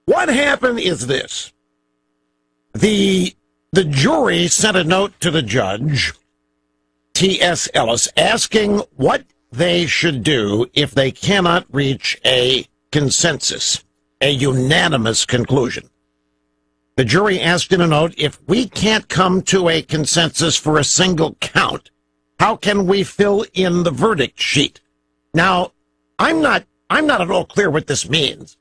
What happened is this. The jury sent a note to the judge, T.S. Ellis, asking what they should do if they cannot reach a consensus, a unanimous conclusion. The jury asked in a note, if we can't come to a consensus for a single count, how can we fill in the verdict sheet? Now, I'm not at all clear what this means.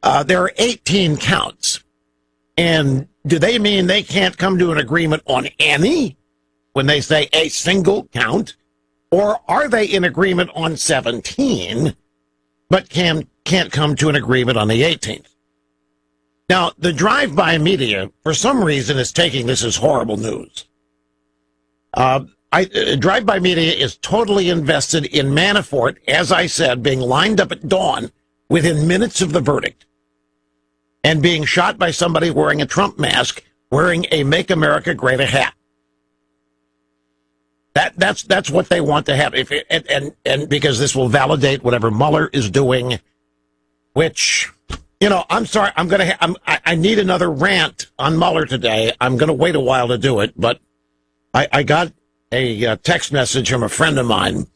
There are 18 counts. And do they mean they can't come to an agreement on any when they say a single count? Or are they in agreement on 17, but can't come to an agreement on the 18th? Now, the drive-by media, for some reason, is taking this as horrible news. Drive-by media is totally invested in Manafort, as I said, being lined up at dawn within minutes of the verdict and being shot by somebody wearing a Trump mask, wearing a Make America Great hat. That's what they want to have. And because this will validate whatever Mueller is doing, which, you know, I'm sorry, I need another rant on Mueller today. I'm going to wait a while to do it, but I got a text message from a friend of mine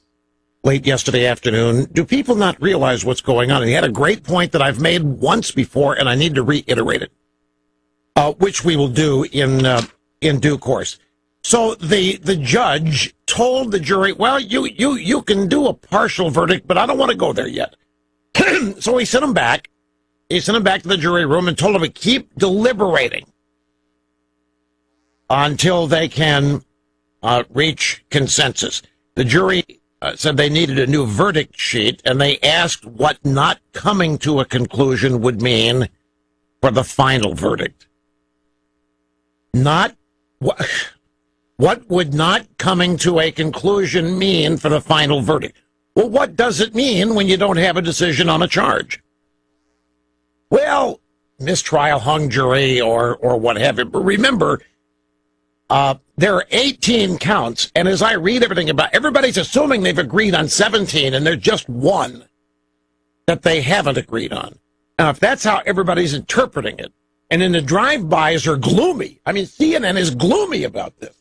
late yesterday afternoon. Do people not realize what's going on? And he had a great point that I've made once before, and I need to reiterate it, which we will do in due course. So the judge told the jury, well, you can do a partial verdict, but I don't want to go there yet. So he sent them back. He sent them back to the jury room and told them to keep deliberating until they can reach consensus. The jury said they needed a new verdict sheet, and they asked what not coming to a conclusion would mean for the final verdict. What would not coming to a conclusion mean for the final verdict? Well, what does it mean when you don't have a decision on a charge? Well, mistrial, hung jury, or what have you. But remember, there are 18 counts, and as I read everything about, everybody's assuming they've agreed on 17, and there's just one that they haven't agreed on. Now, if that's how everybody's interpreting it, and then the drive-bys are gloomy. I mean, CNN is gloomy about this.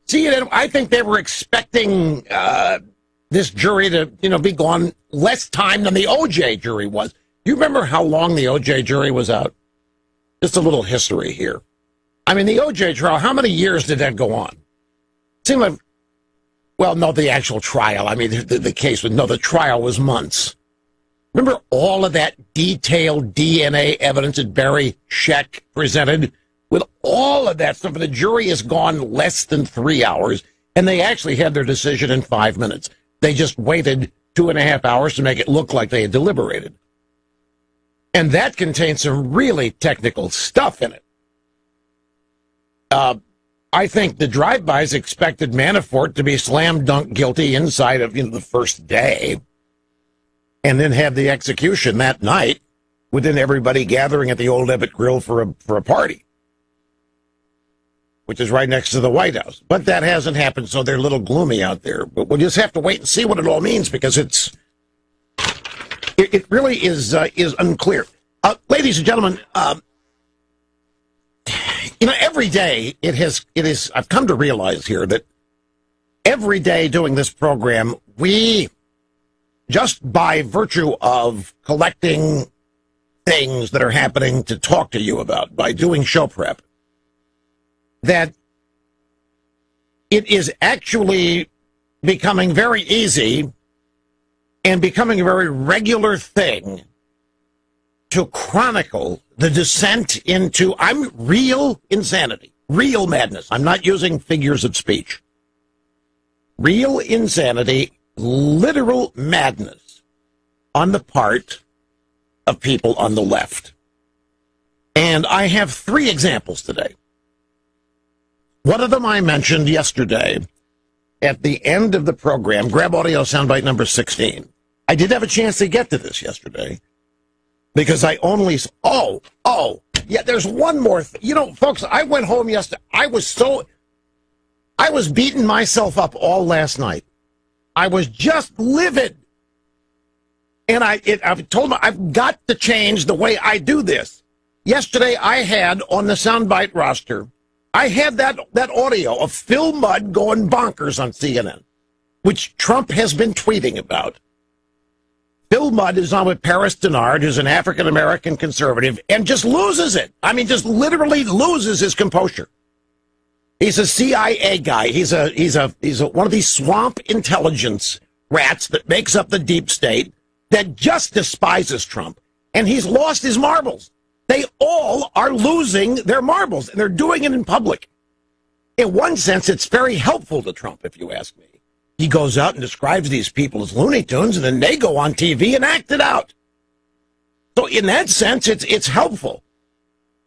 CNN, I think they were expecting this jury to, be gone less time than the OJ jury was. You remember how long the OJ jury was out? Just a little history here. I mean, the OJ trial, how many years did that go on? It seemed like, well, no, the actual trial. I mean, the case was, no, the trial was months. Remember all of that detailed DNA evidence that Barry Scheck presented? With all of that stuff, the jury has gone less than 3 hours, and they actually had their decision in 5 minutes. They just waited 2.5 hours to make it look like they had deliberated. And that contains some really technical stuff in it. I think the drive-bys expected Manafort to be slam dunk guilty inside of the first day, and then have the execution that night, within everybody gathering at the Old Ebbitt Grill for a party, which is right next to the White House. But that hasn't happened, so they're a little gloomy out there. But we'll just have to wait and see what it all means, because it really is unclear. Ladies and gentlemen, every day it is. I've come to realize here that every day doing this program, we, just by virtue of collecting things that are happening to talk to you about, by doing show prep, that it is actually becoming very easy and becoming a very regular thing to chronicle the descent into real insanity, real madness. I'm not using figures of speech. Real insanity, literal madness on the part of people on the left. And I have 3 examples today. One of them I mentioned yesterday at the end of the program. Grab audio soundbite number 16. I did have a chance to get to this yesterday because I only... yeah, there's one more folks, I went home yesterday. I was beating myself up all last night. I was just livid. And I've told him I've got to change the way I do this. Yesterday, I had on the soundbite roster, I had that audio of Phil Mudd going bonkers on CNN, which Trump has been tweeting about. Phil Mudd is on with Paris Denard, who's an African-American conservative, and just loses it. I mean, just literally loses his composure. He's a CIA guy. He's one of these swamp intelligence rats that makes up the deep state that just despises Trump. And he's lost his marbles. They all are losing their marbles, and they're doing it in public. In one sense, it's very helpful to Trump, if you ask me. He goes out and describes these people as Looney Tunes, and then they go on TV and act it out. So in that sense, it's helpful.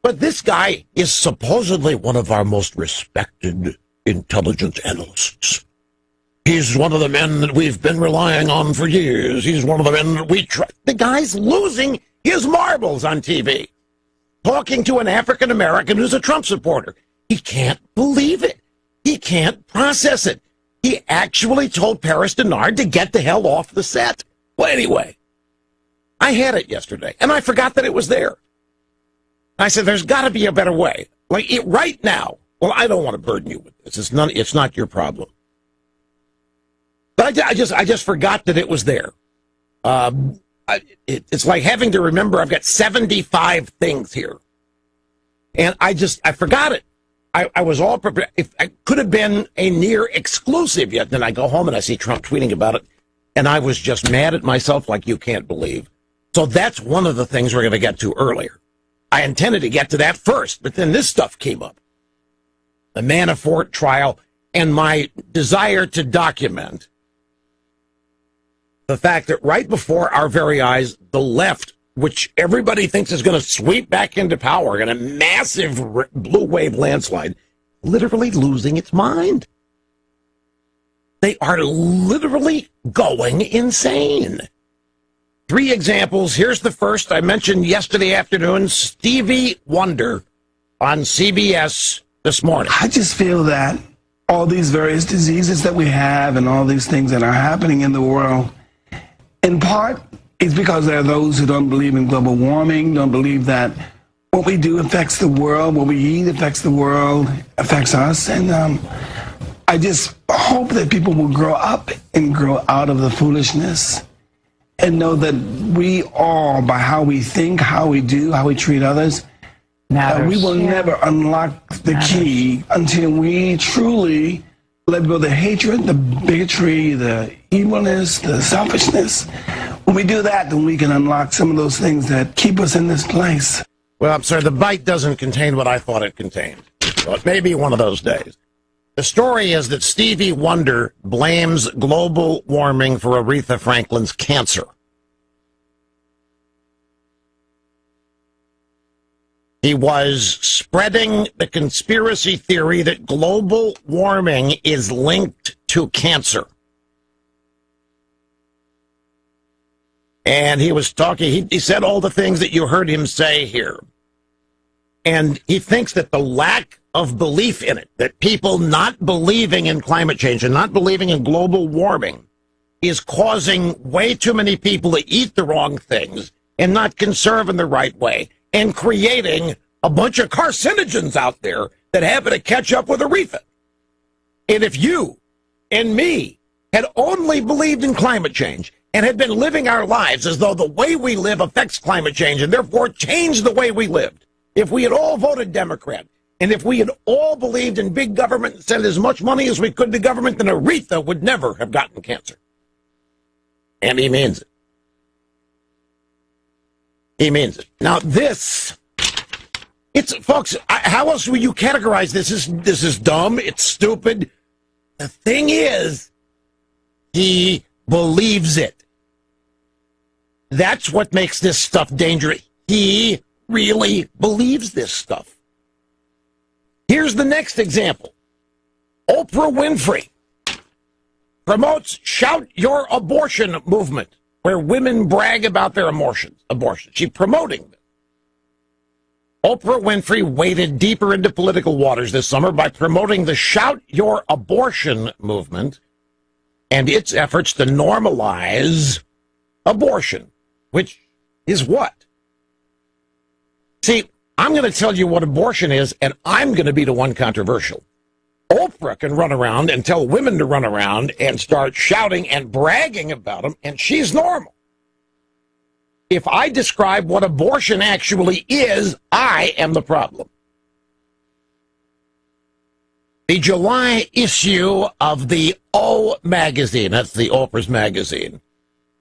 But this guy is supposedly one of our most respected intelligence analysts. He's one of the men that we've been relying on for years. He's one of the men that we trust. The guy's losing his marbles on TV, talking to an African-American who's a Trump supporter. He can't believe it. He can't process it. He actually told Paris Denard to get the hell off the set. Well, anyway, I had it yesterday, and I forgot that it was there. I said, there's got to be a better way. Right now. Well, I don't want to burden you with this. It's not your problem. But I just forgot that it was there. It's like having to remember I've got 75 things here. And I forgot it. I was all prepared. If I could have been a near exclusive yet, then I go home and I see Trump tweeting about it. And I was just mad at myself like you can't believe. So that's one of the things we're going to get to earlier. I intended to get to that first, but then this stuff came up. The Manafort trial and my desire to document the fact that right before our very eyes, the left, which everybody thinks is going to sweep back into power in a massive blue wave landslide, literally losing its mind. They are literally going insane. 3 examples. Here's the first. I mentioned yesterday afternoon, Stevie Wonder on CBS this morning. I just feel that all these various diseases that we have and all these things that are happening in the world, in part, it's because there are those who don't believe in global warming, don't believe that what we do affects the world, what we eat affects the world, affects us. And I just hope that people will grow up and grow out of the foolishness and know that we all, by how we think, how we do, how we treat others, we will never unlock the key until we truly let go of the hatred, the bigotry, the evilness, the selfishness. When we do that, then we can unlock some of those things that keep us in this place. Well, I'm sorry, the bite doesn't contain what I thought it contained. So it may be one of those days. The story is that Stevie Wonder blames global warming for Aretha Franklin's cancer. He was spreading the conspiracy theory that global warming is linked to cancer. And he was talking, he said all the things that you heard him say here. And he thinks that the lack of belief in it, that people not believing in climate change and not believing in global warming is causing way too many people to eat the wrong things and not conserve in the right way and creating a bunch of carcinogens out there that happen to catch up with Aretha. And if you and me had only believed in climate change and had been living our lives as though the way we live affects climate change and therefore changed the way we lived, if we had all voted Democrat, and if we had all believed in big government and sent as much money as we could to government, then Aretha would never have gotten cancer. And he means it. He means it. Now this, folks, how else will you categorize this? This is dumb. It's stupid. The thing is, he believes it. That's what makes this stuff dangerous. He really believes this stuff. Here's the next example. Oprah Winfrey promotes Shout Your Abortion movement, where women brag about their abortions. She's promoting them. Oprah Winfrey waded deeper into political waters this summer by promoting the Shout Your Abortion movement and its efforts to normalize abortion. which is what? See, I'm going to tell you what abortion is, and I'm going to be the one controversial. Oprah can run around and tell women to run around and start shouting and bragging about them, and she's normal. If I describe what abortion actually is, I am the problem. The July issue of the O magazine, that's the Oprah's magazine,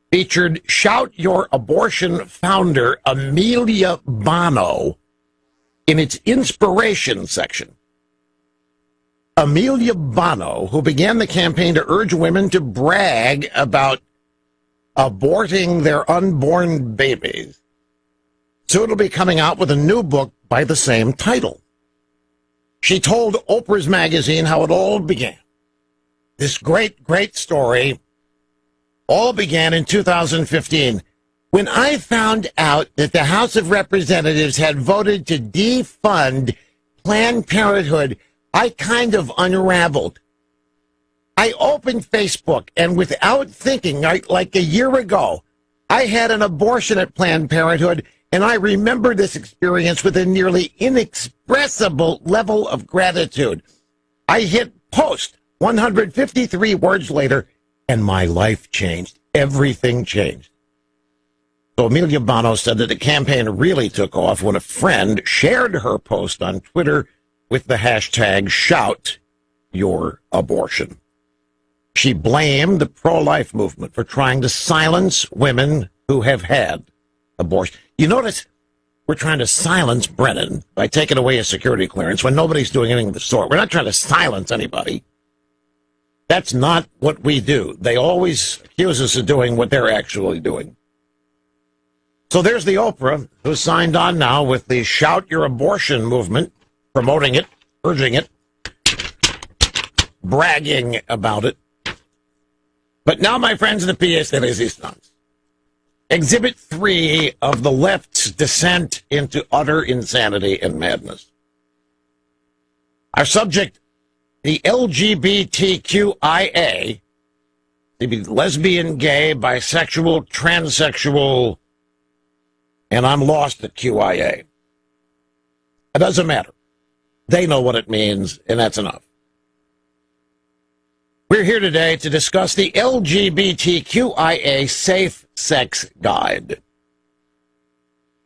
featured Shout Your Abortion founder Amelia Bono in its inspiration section. Amelia Bono, who began the campaign to urge women to brag about aborting their unborn babies, soon will be coming out with a new book by the same title. She told Oprah's magazine how it all began. This great, great story all began in 2015 when I found out that the House of Representatives had voted to defund Planned Parenthood. I kind of unraveled. I opened Facebook, and without thinking, like a year ago, I had an abortion at Planned Parenthood, and I remember this experience with a nearly inexpressible level of gratitude. I hit post 153 words later, and my life changed. Everything changed. So Amelia Bono said that the campaign really took off when a friend shared her post on Twitter with the hashtag Shout Your Abortion. She blamed the pro-life movement for trying to silence women who have had abortion. You notice we're trying to silence Brennan by taking away his security clearance when nobody's doing anything of the sort. We're not trying to silence anybody. That's not what we do. They always accuse us of doing what they're actually doing. So there's the Oprah, who signed on now with the Shout Your Abortion movement, promoting it, urging it, bragging about it. But now, my friends, the pièce de résistance. Exhibit 3 of the left's descent into utter insanity and madness. Our subject, the LGBTQIA, the lesbian, gay, bisexual, transsexual, and I'm lost at QIA. It doesn't matter. They know what it means, and that's enough. We're here today to discuss the LGBTQIA Safe Sex Guide.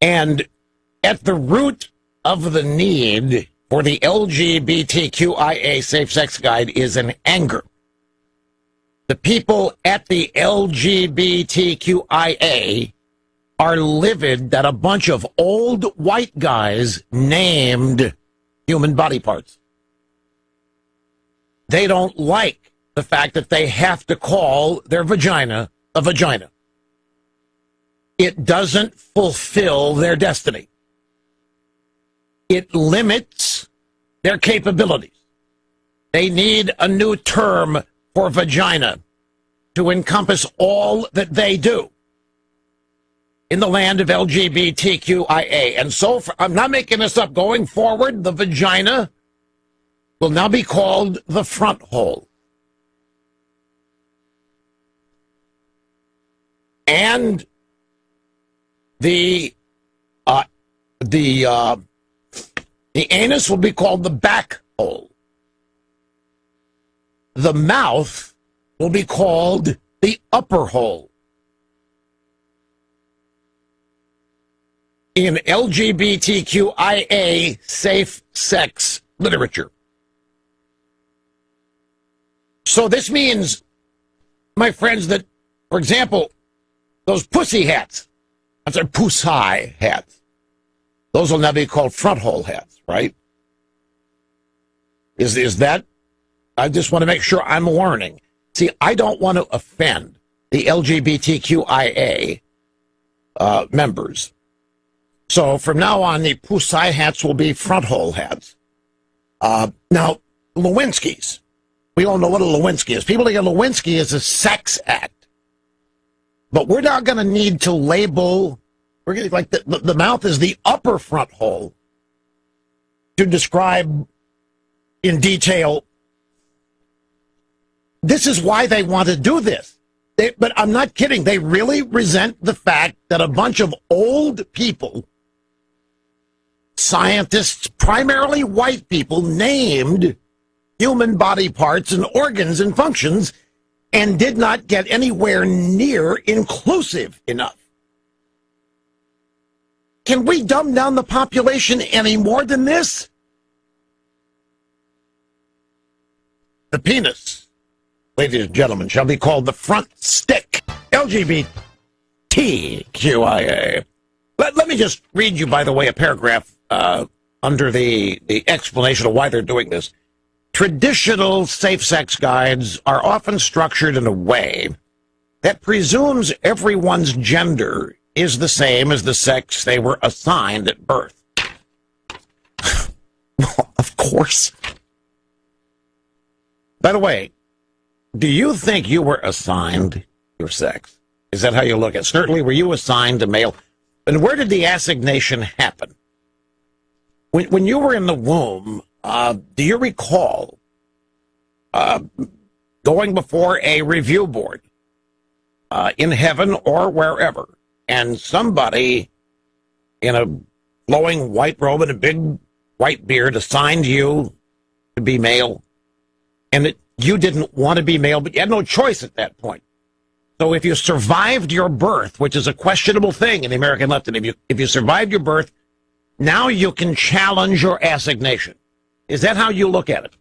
And at the root of the need for the LGBTQIA Safe Sex Guide is an anger. The people at the LGBTQIA are livid that a bunch of old white guys named human body parts. They don't like the fact that they have to call their vagina a vagina. It doesn't fulfill their destiny. It limits their capabilities. They need a new term for vagina to encompass all that they do in the land of LGBTQIA. And so, I'm not making this up, going forward, the vagina will now be called the front hole. And the anus will be called the back hole. The mouth will be called the upper hole. In LGBTQIA safe sex literature. So this means, my friends, that, for example, those pussy hats, I'm sorry, pussy hats, those will now be called front hole hats, right? Is that, I just want to make sure I'm learning. See, I don't want to offend the LGBTQIA members. So from now on, the pussy hats will be front hole hats. Now, Lewinsky's. We all know what a Lewinsky is. People think a Lewinsky is a sex act. But we're not going to need to label, we're going to, like the mouth is the upper front hole to describe in detail. This is why they want to do this. But I'm not kidding. They really resent the fact that a bunch of old people, scientists, primarily white people, named human body parts and organs and functions and did not get anywhere near inclusive enough. Can we dumb down the population any more than this? The penis, ladies and gentlemen, shall be called the front stick. LGBTQIA. Let me just read you, by the way, a paragraph under the explanation of why they're doing this. Traditional safe-sex guides are often structured in a way that presumes everyone's gender is the same as the sex they were assigned at birth. Well, of course. By the way, do you think you were assigned your sex? Is that how you look at it? Certainly, were you assigned a male? And where did the assignation happen? When you were in the womb, do you recall going before a review board in heaven or wherever, and somebody in a flowing white robe and a big white beard assigned you to be male, and you didn't want to be male, but you had no choice at that point? So if you survived your birth, which is a questionable thing in the American left, and if you survived your birth, now you can challenge your assignation. Is that how you look at it?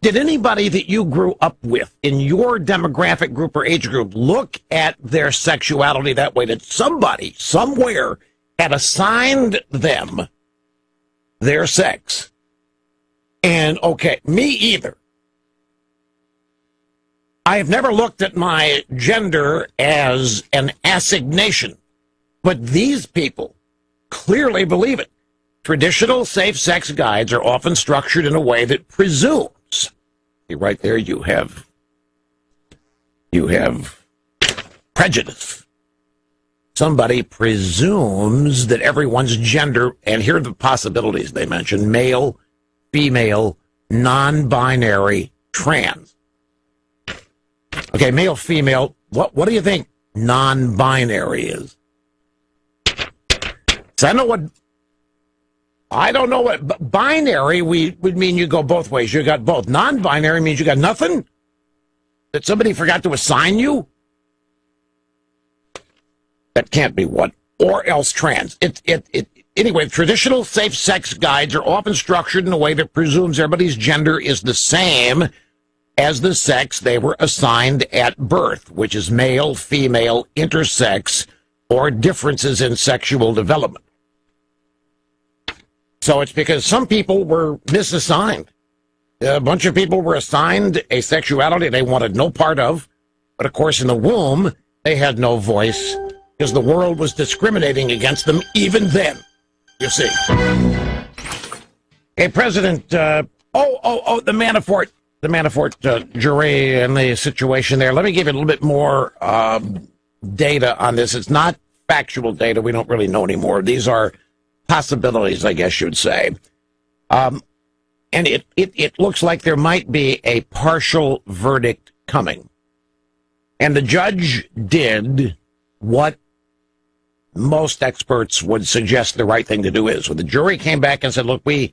Did anybody that you grew up with in your demographic group or age group look at their sexuality that way? That somebody, somewhere, had assigned them their sex? And, okay, me either. I have never looked at my gender as an assignation, but these people clearly believe it. Traditional safe-sex guides are often structured in a way that presumes. See, right there you have prejudice. Somebody presumes that everyone's gender, and here are the possibilities they mention: male, female, non-binary, trans. Okay, male, female, what do you think non-binary is? So I don't know what binary would mean. You go both ways. You got both. Non-binary means you got nothing? That somebody forgot to assign you? That can't be what. Or else trans. Anyway, traditional safe-sex guides are often structured in a way that presumes everybody's gender is the same as the sex they were assigned at birth, which is male, female, intersex, or differences in sexual development. So it's because some people were misassigned. A bunch of people were assigned a sexuality they wanted no part of, but of course in the womb they had no voice because the world was discriminating against them even then, you see. Hey, President, the Manafort jury and the situation there. Let me give you a little bit more data on this. It's not factual data. We don't really know anymore. These are possibilities, I guess you'd say. And it looks like there might be a partial verdict coming. And the judge did what most experts would suggest the right thing to do is. When the jury came back and said, look, we're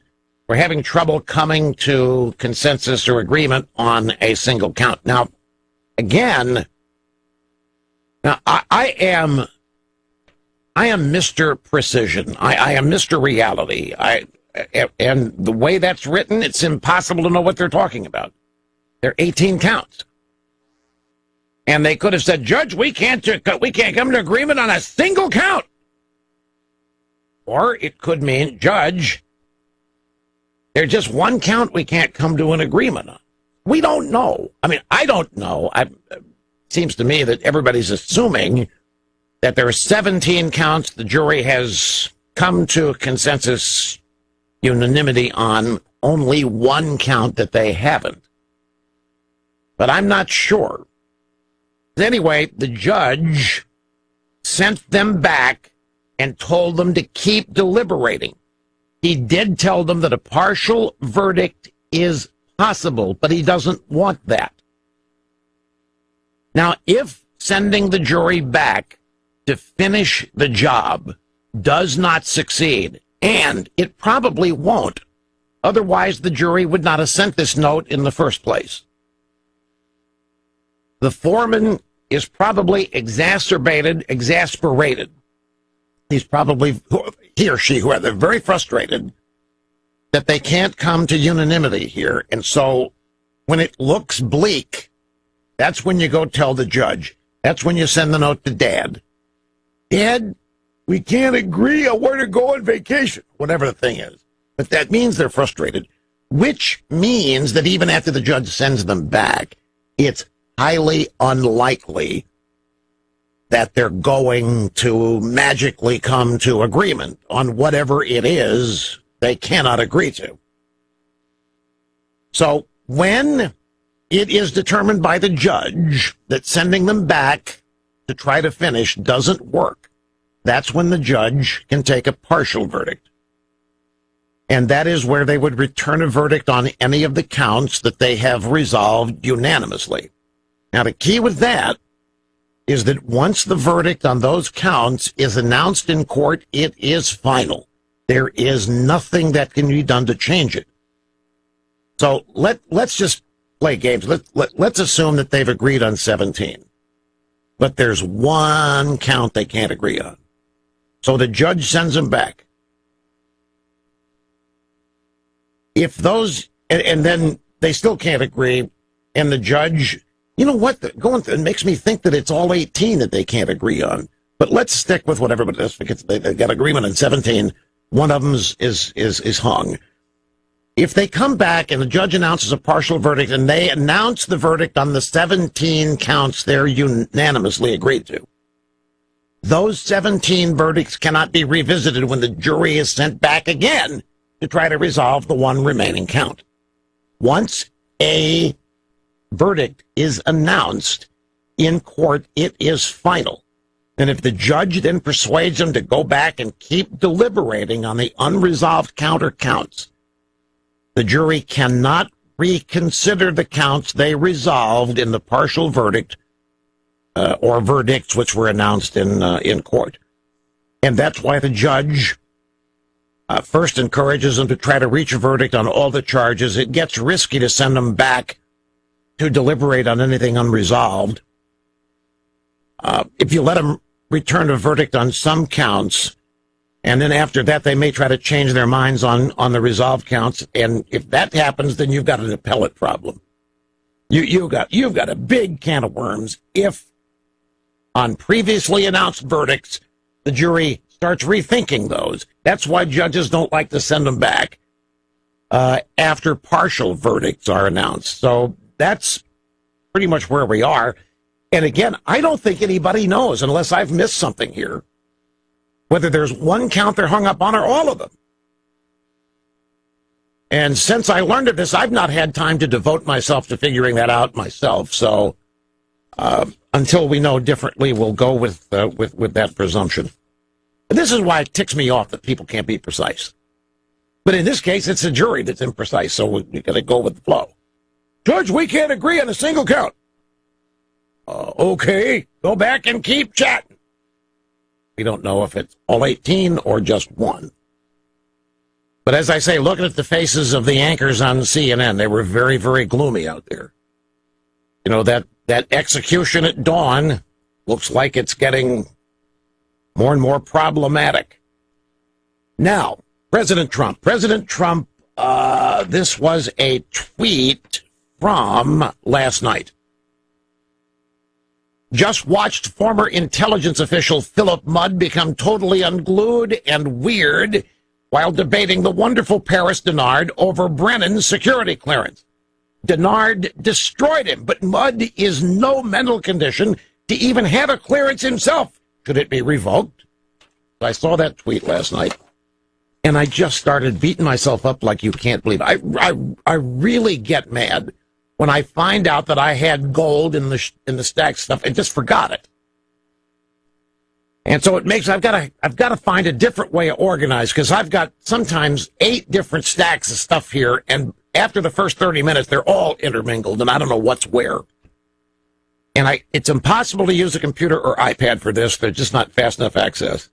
having trouble coming to consensus or agreement on a single count. Now, again, I am Mr. Precision. I am Mr. Reality. And the way that's written, it's impossible to know what they're talking about. There are 18 counts. And they could have said, Judge, we can't come to agreement on a single count. Or it could mean, Judge, there's just one count we can't come to an agreement on. We don't know. I mean, I don't know. It seems to me that everybody's assuming that there are 17 counts the jury has come to a consensus unanimity on, only one count that they haven't. But I'm not sure. Anyway, the judge sent them back and told them to keep deliberating. He did tell them that a partial verdict is possible, but he doesn't want that. Now, if sending the jury back to finish the job does not succeed, and it probably won't, otherwise the jury would not have sent this note in the first place. The foreman is probably exasperated. He's probably, he or she, they're very frustrated that they can't come to unanimity here. And so when it looks bleak, that's when you go tell the judge. That's when you send the note to Dad. Dad, we can't agree on where to go on vacation, whatever the thing is. But that means they're frustrated, which means that even after the judge sends them back, it's highly unlikely that they're going to magically come to agreement on whatever it is they cannot agree to. So when it is determined by the judge that sending them back to try to finish doesn't work, that's when the judge can take a partial verdict. And that is where they would return a verdict on any of the counts that they have resolved unanimously. Now, the key with that is that once the verdict on those counts is announced in court, it is final. There is nothing that can be done to change it. So let's just play games. Let's assume that they've agreed on 17. But there's one count they can't agree on. So the judge sends them back. If those, and then they still can't agree, and the judge, you know what, it makes me think that it's all 18 that they can't agree on. But let's stick with what everybody does, because they got agreement on 17. One of them is hung. If they come back and the judge announces a partial verdict and they announce the verdict on the 17 counts they're unanimously agreed to, those 17 verdicts cannot be revisited when the jury is sent back again to try to resolve the one remaining count. Once a verdict is announced in court, it is final. And if the judge then persuades them to go back and keep deliberating on the unresolved counts, the jury cannot reconsider the counts they resolved in the partial verdict or verdicts which were announced in court. And that's why the judge first encourages them to try to reach a verdict on all the charges. It gets risky to send them back to deliberate on anything unresolved. If you let them return a verdict on some counts, and then after that they may try to change their minds on the resolved counts, and if that happens, then you've got an appellate problem. You've got a big can of worms if on previously announced verdicts the jury starts rethinking those. That's why judges don't like to send them back after partial verdicts are announced. So that's pretty much where we are. And again, I don't think anybody knows, unless I've missed something here, whether there's one count they're hung up on or all of them. And since I learned of this, I've not had time to devote myself to figuring that out myself. So until we know differently, we'll go with that presumption. And this is why it ticks me off that people can't be precise. But in this case, it's a jury that's imprecise, so we got to go with the flow. Judge, we can't agree on a single count. Okay, go back and keep chatting. We don't know if it's all 18 or just one. But as I say, looking at the faces of the anchors on CNN, they were very, very gloomy out there. You know, that execution at dawn looks like it's getting more and more problematic. Now, President Trump. This was a tweet from last night. Just watched former intelligence official Philip Mudd become totally unglued and weird while debating the wonderful Paris Denard over Brennan's security clearance. Denard destroyed him, but Mudd is no mental condition to even have a clearance himself. Should it be revoked? I saw that tweet last night, and I just started beating myself up like you can't believe. I really get mad when I find out that I had gold in the stack stuff and just forgot it. And so it makes I've got to find a different way of organize, because I've got sometimes 8 different stacks of stuff here, and after the first 30 minutes they're all intermingled and I don't know what's where. And it's impossible to use a computer or iPad for this. There's just not fast enough access.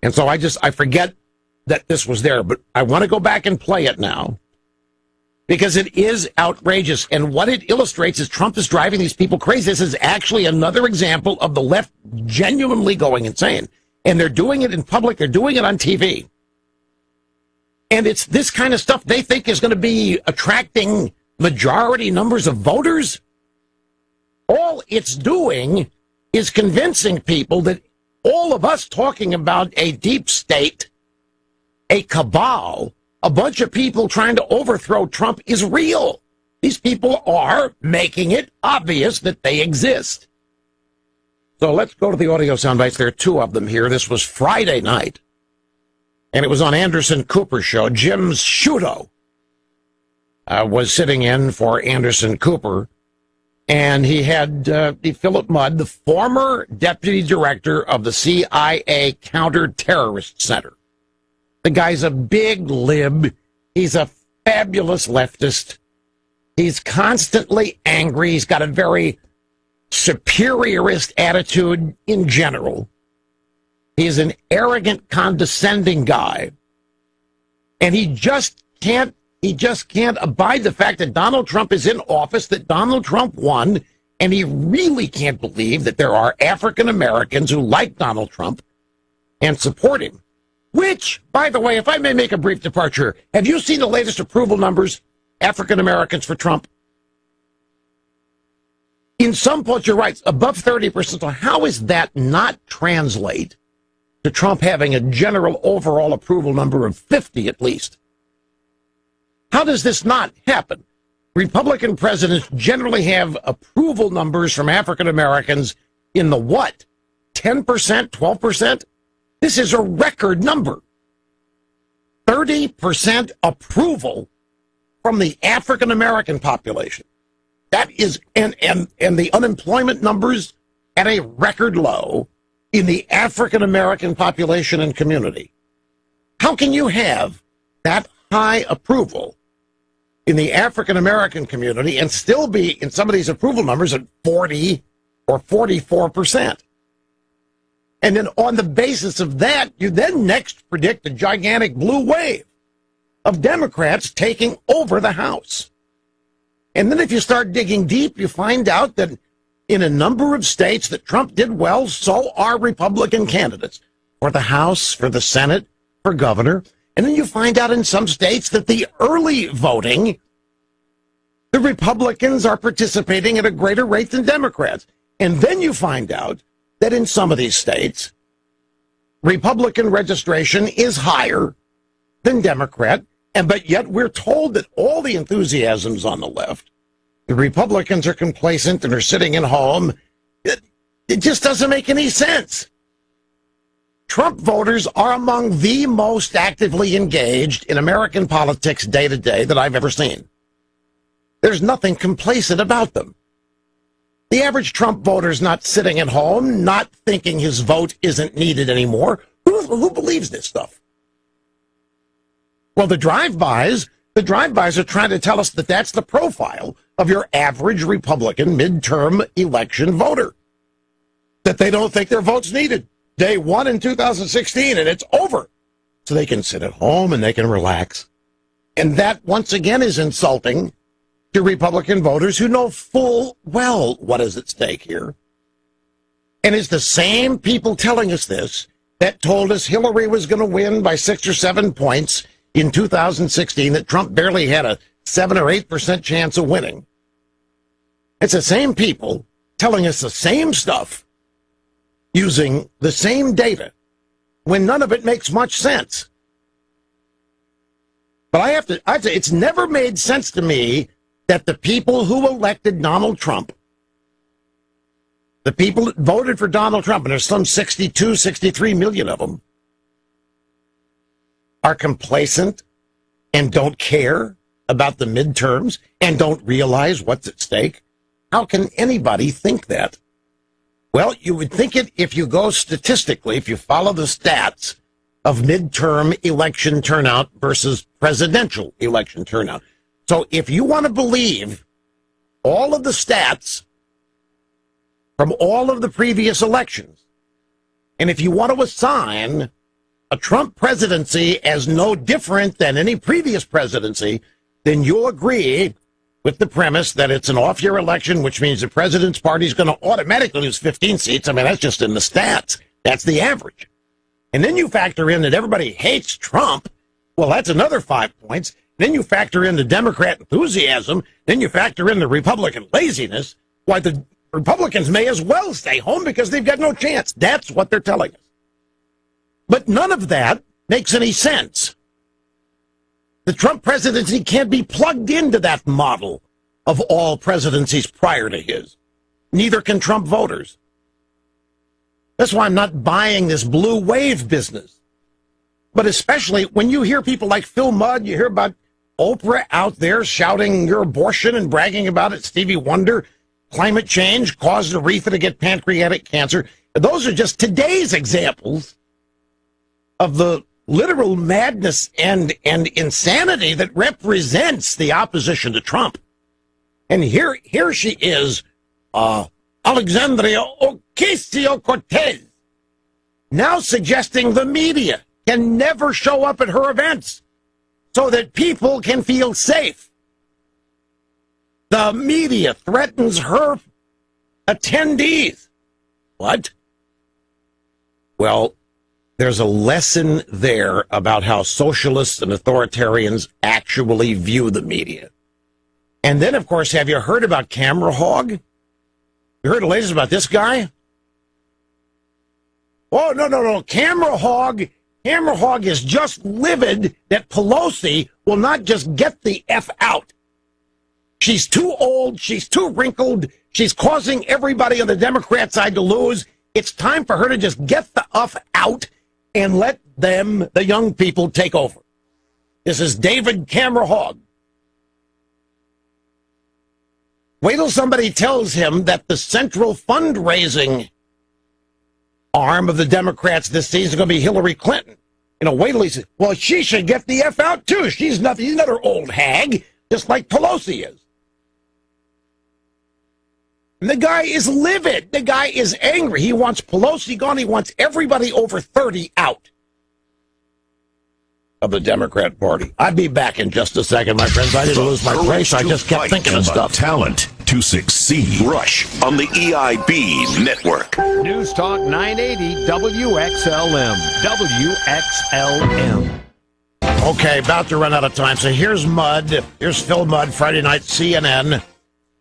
And so I forget that this was there, but I want to go back and play it now because it is outrageous. And what it illustrates is Trump is driving these people crazy. This is actually another example of the left genuinely going insane. And they're doing it in public. They're doing it on TV. And it's this kind of stuff they think is going to be attracting majority numbers of voters. All it's doing is convincing people that all of us talking about a deep state, a cabal, a bunch of people trying to overthrow Trump is real. These people are making it obvious that they exist. So let's go to the audio sound bites. There are two of them here. This was Friday night, and it was on Anderson Cooper's show. Jim Sciutto was sitting in for Anderson Cooper. And he had Philip Mudd, the former deputy director of the CIA Counter-Terrorist Center. The guy's a big lib. He's a fabulous leftist. He's constantly angry. He's got a very superiorist attitude in general. He's an arrogant, condescending guy. And he just can't abide the fact that Donald Trump is in office, that Donald Trump won, and he really can't believe that there are African Americans who like Donald Trump and support him. Which, by the way, if I may make a brief departure, have you seen the latest approval numbers, African Americans for Trump? In some polls, you're right, above 30%. So how is that not translate to Trump having a general overall approval number of 50 at least? How does this not happen? Republican presidents generally have approval numbers from African Americans in the what? 10%, 12%? This is a record number. 30% approval from the African American population. That is, and the unemployment numbers at a record low in the African American population and community. How can you have that high approval in the African American community and still be in some of these approval numbers at 40 or 44%? And then on the basis of that, you then next predict a gigantic blue wave of Democrats taking over the House. And then if you start digging deep, you find out that in a number of states that Trump did well, so are Republican candidates for the House, for the Senate, for governor. And then you find out in some states that the early voting, the Republicans are participating at a greater rate than Democrats. And then you find out that in some of these states, Republican registration is higher than Democrat. But yet we're told that all the enthusiasm's on the left. The Republicans are complacent and are sitting at home. It just doesn't make any sense. Trump voters are among the most actively engaged in American politics day to day that I've ever seen. There's nothing complacent about them. The average Trump voter is not sitting at home, not thinking his vote isn't needed anymore. Who believes this stuff? Well, the drive-bys are trying to tell us that that's the profile of your average Republican midterm election voter. That they don't think their vote's needed. Day one in 2016, and it's over. So they can sit at home and they can relax. And that, once again, is insulting to Republican voters who know full well what is at stake here. And it's the same people telling us this that told us Hillary was going to win by 6 or 7 points in 2016, that Trump barely had a 7 or 8% chance of winning. It's the same people telling us the same stuff using the same data when none of it makes much sense. But I'd say it's never made sense to me that the people who elected Donald Trump, the people that voted for Donald Trump, and there's some 62, 63 million of them, are complacent and don't care about the midterms and don't realize what's at stake. How can anybody think that? Well, you would think it if you go statistically, if you follow the stats of midterm election turnout versus presidential election turnout. So if you want to believe all of the stats from all of the previous elections. And if you want to assign a Trump presidency as no different than any previous presidency, then you'll agree with the premise that it's an off-year election, which means the president's party is going to automatically lose 15 seats. I mean, that's just in the stats. That's the average. And then you factor in that everybody hates Trump. Well, that's another 5 points. Then you factor in the Democrat enthusiasm. Then you factor in the Republican laziness. Why, the Republicans may as well stay home because they've got no chance. That's what they're telling us. But none of that makes any sense. The Trump presidency can't be plugged into that model of all presidencies prior to his. Neither can Trump voters. That's why I'm not buying this blue wave business. But especially when you hear people like Phil Mudd, you hear about Oprah out there shouting your abortion and bragging about it, Stevie Wonder, climate change caused Aretha to get pancreatic cancer. Those are just today's examples of the literal madness and insanity that represents the opposition to Trump. And here she is, Alexandria Ocasio-Cortez, now suggesting the media can never show up at her events so that people can feel safe. The media threatens her attendees. What? Well, there's a lesson there about how socialists and authoritarians actually view the media. And then, of course, have you heard about Camera Hog? You heard the latest about this guy? Oh, no. Camera Hog is just livid that Pelosi will not just get the F out. She's too old. She's too wrinkled. She's causing everybody on the Democrat side to lose. It's time for her to just get the F out and let them, the young people, take over. This is David Camera Hog. Wait till somebody tells him that the central fundraising arm of the Democrats this season is going to be Hillary Clinton. Wait till he says, well, she should get the F out, too. He's another old hag, just like Pelosi is. And the guy is livid. The guy is angry. He wants Pelosi gone. He wants everybody over 30 out of the Democrat Party. I'll be back in just a second, my friends. I didn't lose my place. I just kept thinking of stuff. Talent to succeed. Rush on the EIB network. News Talk 980 WXLM. WXLM. Okay, about to run out of time. So here's Mudd. Here's Phil Mudd, Friday night CNN.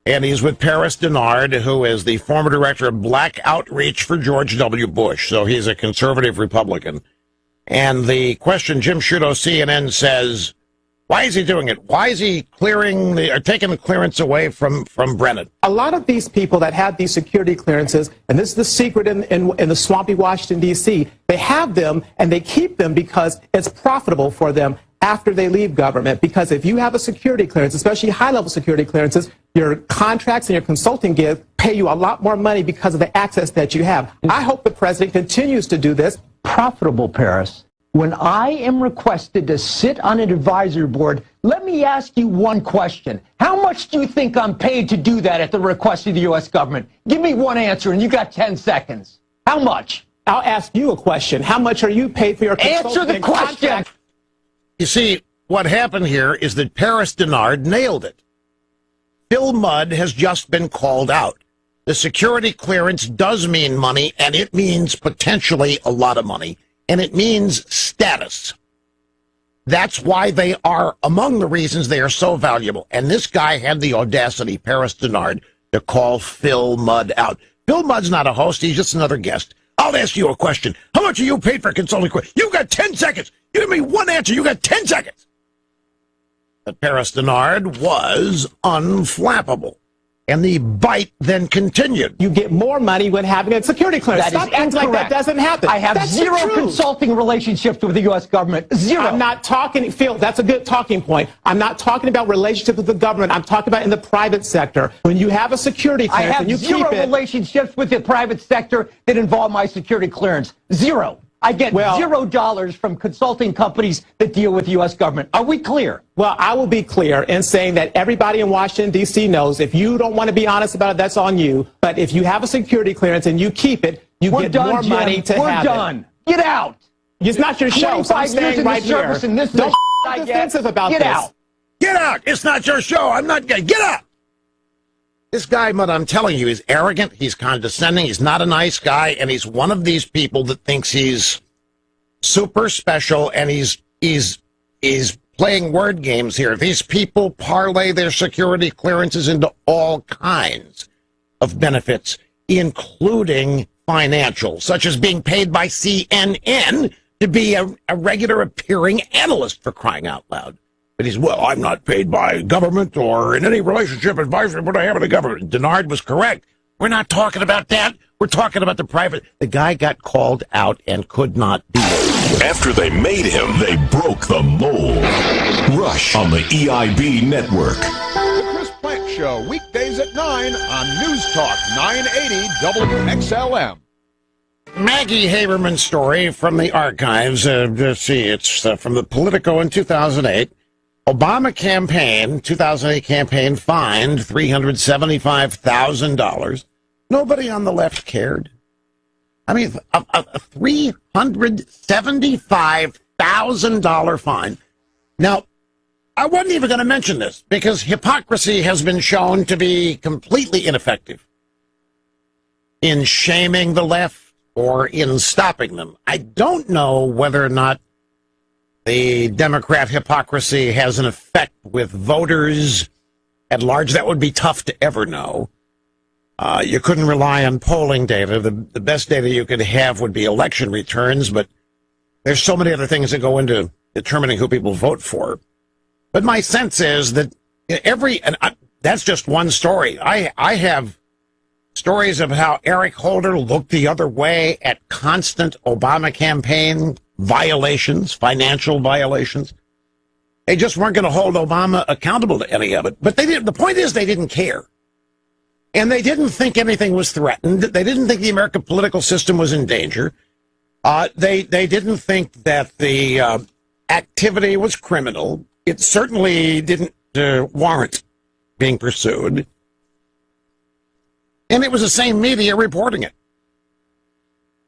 And he's with Paris Denard, who is the former director of Black Outreach for George W. Bush. So he's a conservative Republican. And the question, Jim Sciutto, CNN, says, why is he doing it? Why is he taking the clearance away from Brennan? A lot of these people that have these security clearances, and this is the secret in the swampy Washington, D.C., they have them and they keep them because it's profitable for them after they leave government. Because if you have a security clearance, especially high-level security clearances, your contracts and your consulting gigs pay you a lot more money because of the access that you have. I hope the president continues to do this. Profitable, Paris. When I am requested to sit on an advisory board, let me ask you one question. How much do you think I'm paid to do that at the request of the U.S. government? Give me one answer, and you got 10 seconds. How much? I'll ask you a question. How much are you paid for your consulting? Answer the question. Contract? You see, what happened here is that Paris Denard nailed it. Phil Mudd has just been called out. The security clearance does mean money, and it means potentially a lot of money, and it means status. That's why they are among the reasons they are so valuable. And this guy had the audacity, Paris Denard, to call Phil Mudd out. Phil Mudd's not a host. He's just another guest. I'll ask you a question. How much are you paid for consulting? You got 10 seconds. Give me one answer. You got 10 seconds. But Paris Denard was unflappable. And the bite then continued. You get more money when having a security clearance. That Stop is acting like that incorrect. doesn't happen. I have That's zero the truth. consulting relationships with the U.S. government. Zero. I'm not talking, Phil, that's a good talking point. I'm not talking about relationships with the government. I'm talking about in the private sector. When you have a security clearance I have and you zero keep it. relationships with the private sector that involve my security clearance. Zero. I get Well- $0 from consulting companies that deal with the U.S. government. Are we clear? Well, I will be clear in saying that everybody in Washington, D.C. knows if you don't want to be honest about it, that's on you. But if you have a security clearance and you keep it, you We're get done, more Jim. money to We're have done. Get out. it. It's not your show, so I'm 25 years staying in right the here. service, and this is Don't the be I get. defensive about Get this. out. Get out! It's not your show. I'm not gay. Get out! This guy, what I'm telling you, is arrogant. He's condescending. He's not a nice guy, and he's one of these people that thinks he's super special, and he's playing word games here. These people parlay their security clearances into all kinds of benefits, including financial, such as being paid by CNN to be a regular appearing analyst, for crying out loud. But I'm not paid by government or in any relationship advisory what I have in the government. Denard was correct. We're not talking about that. We're talking about the private. The guy got called out and could not be. After they made him, they broke the mold. Rush on the EIB network. The Chris Plant Show, weekdays at 9 on News Talk 980 WXLM. Maggie Haberman's story from the archives. Let's see, it's from the Politico in 2008. Obama campaign, 2008 campaign, fined $375,000. Nobody on the left cared. I mean, a $375,000 fine. Now, I wasn't even going to mention this because hypocrisy has been shown to be completely ineffective in shaming the left or in stopping them. I don't know whether or not the Democrat hypocrisy has an effect with voters at large. That would be tough to ever know. You couldn't rely on polling data. The best data you could have would be election returns, but there's so many other things that go into determining who people vote for. But my sense is that that's just one story. I have stories of how Eric Holder looked the other way at constant Obama campaign violations, financial violations. They just weren't going to hold Obama accountable to any of it. But they didn't. The point is they didn't care. And they didn't think anything was threatened. They didn't think the American political system was in danger. They didn't think that the activity was criminal. It certainly didn't warrant being pursued. And it was the same media reporting it.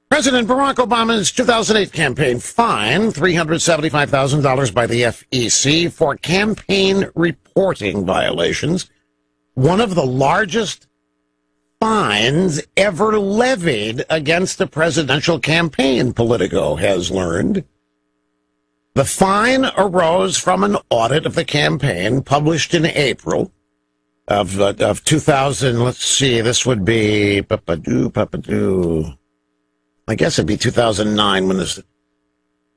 President Barack Obama's 2008 campaign fined $375,000 by the FEC for campaign reporting violations, one of the largest fines ever levied against a presidential campaign, Politico has learned. The fine arose from an audit of the campaign published in April of 2000. Let's see, this would be I guess it'd be 2009 when this.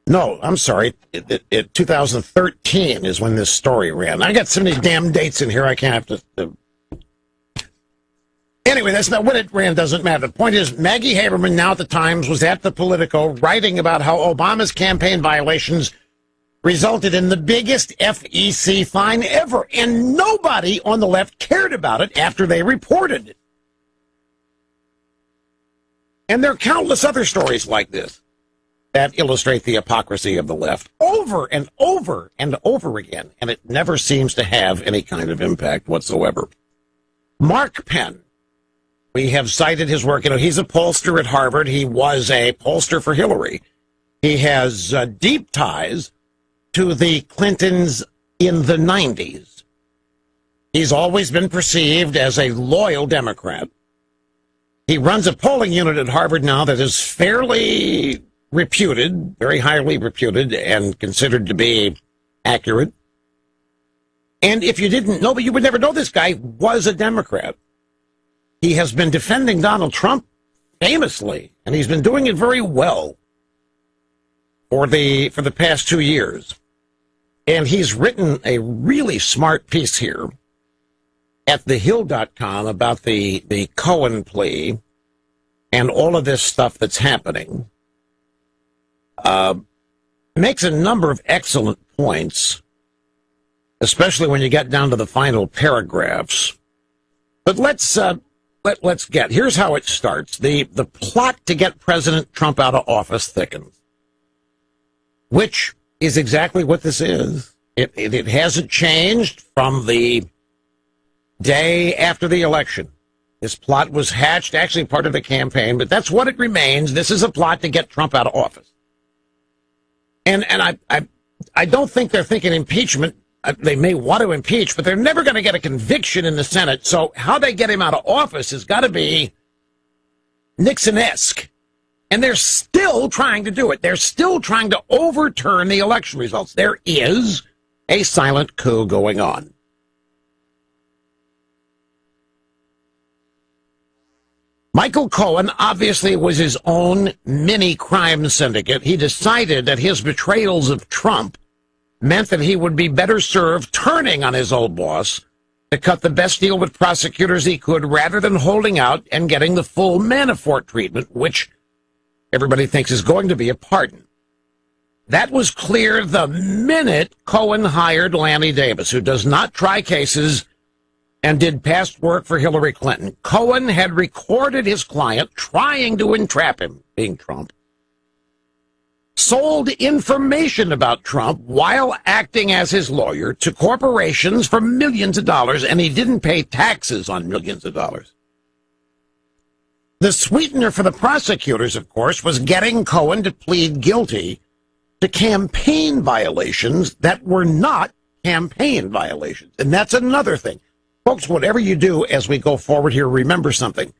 No, I'm sorry. 2013 is when this story ran. I got so many damn dates in here I can't have to. Anyway, that's not when it ran. Doesn't matter. The point is, Maggie Haberman, now at the Times, was at the Politico writing about how Obama's campaign violations resulted in the biggest FEC fine ever, and nobody on the left cared about it after they reported it. And there are countless other stories like this that illustrate the hypocrisy of the left over and over and over again, and it never seems to have any kind of impact whatsoever. Mark Penn, we have cited his work. He's a pollster at Harvard. He was a pollster for Hillary. He has deep ties to the Clintons in the 90s. He's always been perceived as a loyal Democrat. He runs a polling unit at Harvard now that is fairly reputed, very highly reputed, and considered to be accurate. And if you didn't know, but you would never know, this guy was a Democrat. He has been defending Donald Trump famously, and he's been doing it very well for the past 2 years. And he's written a really smart piece here at thehill.com about the Cohen plea and all of this stuff that's happening. Makes a number of excellent points, especially when you get down to the final paragraphs. But let's get, here's how it starts. The plot to get President Trump out of office thickens. which is exactly what this is. It hasn't changed from the day after the election. This plot was hatched, actually part of the campaign, but that's what it remains. This is a plot to get Trump out of office. And I don't think they're thinking impeachment. They may want to impeach, but they're never going to get a conviction in the Senate. So how they get him out of office has got to be Nixon-esque. And they're still trying to do it. They're still trying to overturn the election results. There is a silent coup going on. Michael Cohen obviously was his own mini crime syndicate. He decided that his betrayals of Trump meant that he would be better served turning on his old boss to cut the best deal with prosecutors he could rather than holding out and getting the full Manafort treatment, which everybody thinks is going to be a pardon. That was clear the minute Cohen hired Lanny Davis, who does not try cases and did past work for Hillary Clinton. Cohen had recorded his client trying to entrap him, being Trump, sold information about Trump while acting as his lawyer to corporations for millions of dollars, and he didn't pay taxes on millions of dollars. The sweetener for the prosecutors, of course, was getting Cohen to plead guilty to campaign violations that were not campaign violations. And that's another thing. Folks, whatever you do as we go forward here, remember something.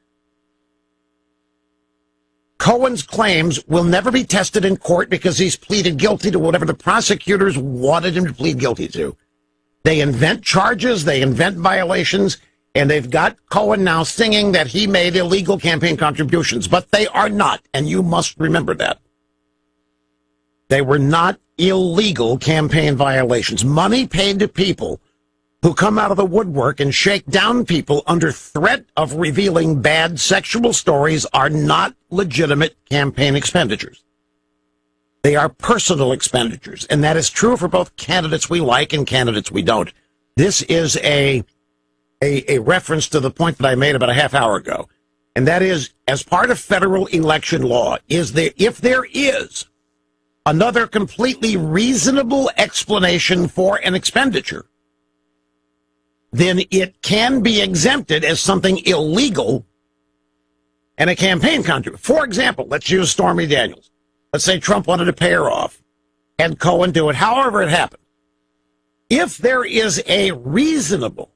Cohen's claims will never be tested in court because he's pleaded guilty to whatever the prosecutors wanted him to plead guilty to. They invent charges, they invent violations, and they've got Cohen now singing that he made illegal campaign contributions, but they are not, and you must remember that. They were not illegal campaign violations. Money paid to people who come out of the woodwork and shake down people under threat of revealing bad sexual stories are not legitimate campaign expenditures. They are personal expenditures, and that is true for both candidates we like and candidates we don't. This is a reference to the point that I made about a half hour ago, and that is, as part of federal election law, if there is another completely reasonable explanation for an expenditure, then it can be exempted as something illegal and a campaign contribution. For example, let's use Stormy Daniels. Let's say Trump wanted to pay her off and Cohen do it, however it happened. If there is a reasonable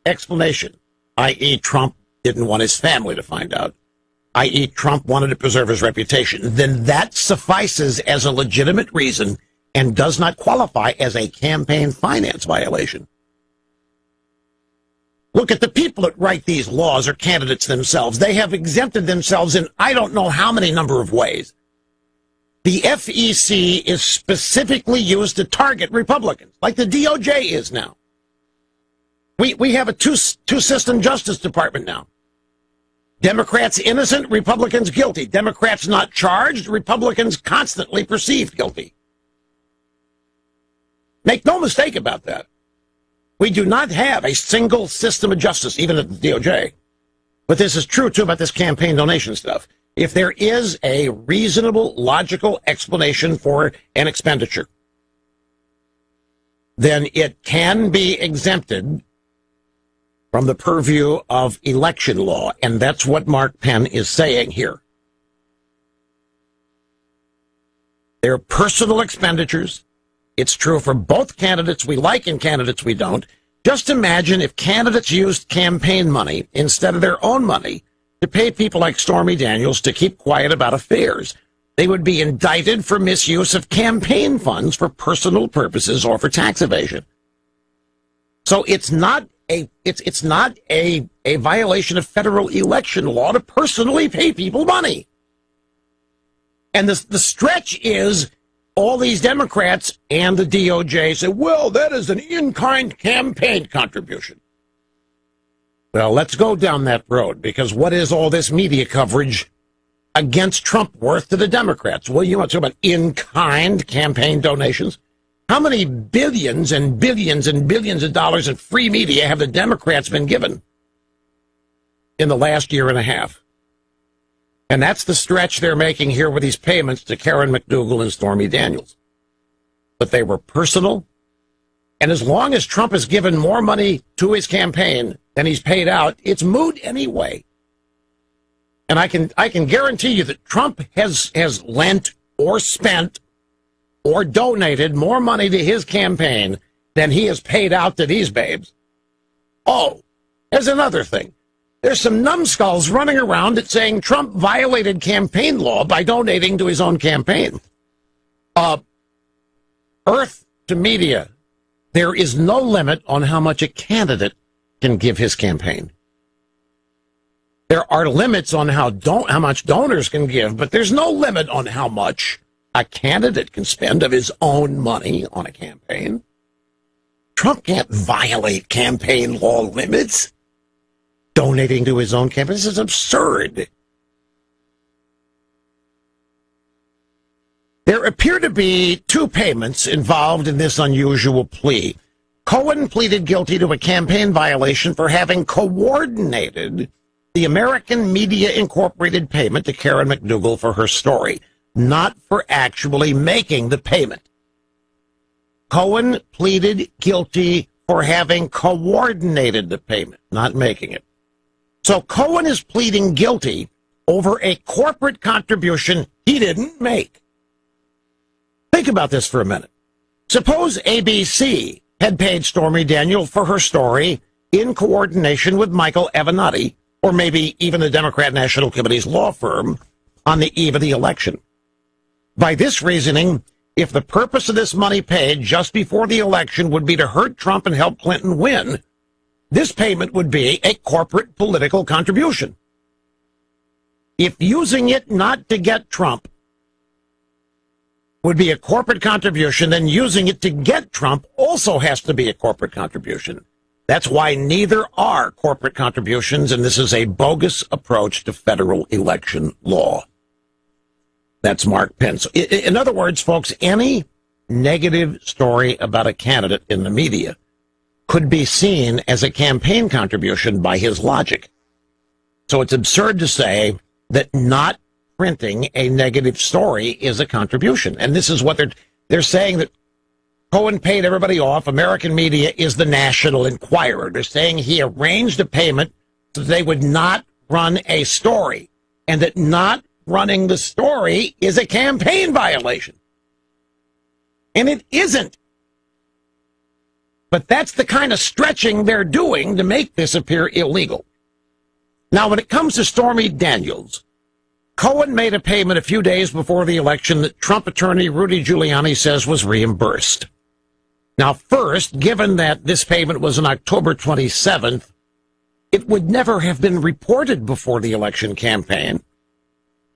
explanation, i.e. Trump didn't want his family to find out, i.e. Trump wanted to preserve his reputation, then that suffices as a legitimate reason and does not qualify as a campaign finance violation. Look at the people that write these laws or candidates themselves. They have exempted themselves in I don't know how many number of ways. The FEC is specifically used to target Republicans, like the DOJ is now. We have a two-system Justice Department now. Democrats innocent, Republicans guilty. Democrats not charged, Republicans constantly perceived guilty. Make no mistake about that. We do not have a single system of justice, even at the DOJ. But this is true, too, about this campaign donation stuff. If there is a reasonable, logical explanation for an expenditure, then it can be exempted from the purview of election law. And that's what Mark Penn is saying here. They're personal expenditures. It's true for both candidates we like and candidates we don't. Just imagine if candidates used campaign money instead of their own money to pay people like Stormy Daniels to keep quiet about affairs. They would be indicted for misuse of campaign funds for personal purposes or for tax evasion. So it's not a violation of federal election law to personally pay people money. And the stretch is all these Democrats and the DOJ say, well, that is an in-kind campaign contribution. Well, let's go down that road, because what is all this media coverage against Trump worth to the Democrats? Well, you want to talk about in-kind campaign donations? How many billions and billions and billions of dollars in free media have the Democrats been given in the last year and a half? And that's the stretch they're making here with these payments to Karen McDougal and Stormy Daniels. but they were personal. And as long as Trump has given more money to his campaign than he's paid out, it's moot anyway. And I can guarantee you that Trump has lent or spent or donated more money to his campaign than he has paid out to these babes. Oh, there's another thing. There's some numbskulls running around that saying Trump violated campaign law by donating to his own campaign. Earth to media. There is no limit on how much a candidate can give his campaign. There are limits on how much donors can give, but there's no limit on how much a candidate can spend of his own money on a campaign. Trump can't violate campaign law limits. Donating to his own campaign, this is absurd. There appear to be two payments involved in this unusual plea. Cohen pleaded guilty to a campaign violation for having coordinated the American Media Incorporated payment to Karen McDougal for her story, not for actually making the payment. Cohen pleaded guilty for having coordinated the payment, not making it. So Cohen is pleading guilty over a corporate contribution he didn't make. Think about this for a minute. Suppose ABC had paid Stormy Daniels for her story in coordination with Michael Avenatti, or maybe even the Democrat National Committee's law firm, on the eve of the election. By this reasoning, if the purpose of this money paid just before the election would be to hurt Trump and help Clinton win, this payment would be a corporate political contribution. If using it not to get Trump would be a corporate contribution, then using it to get Trump also has to be a corporate contribution. That's why neither are corporate contributions, and this is a bogus approach to federal election law. That's Mark Pence. In other words, folks, any negative story about a candidate in the media could be seen as a campaign contribution by his logic. So it's absurd to say that not printing a negative story is a contribution. And this is what they're saying, that Cohen paid everybody off. American media is the National Enquirer. They're saying he arranged a payment so they would not run a story, and that not running the story is a campaign violation. And it isn't. But that's the kind of stretching they're doing to make this appear illegal. Now, when it comes to Stormy Daniels, Cohen made a payment a few days before the election that Trump attorney Rudy Giuliani says was reimbursed. Now, first, given that this payment was on October 27th, it would never have been reported before the election campaign.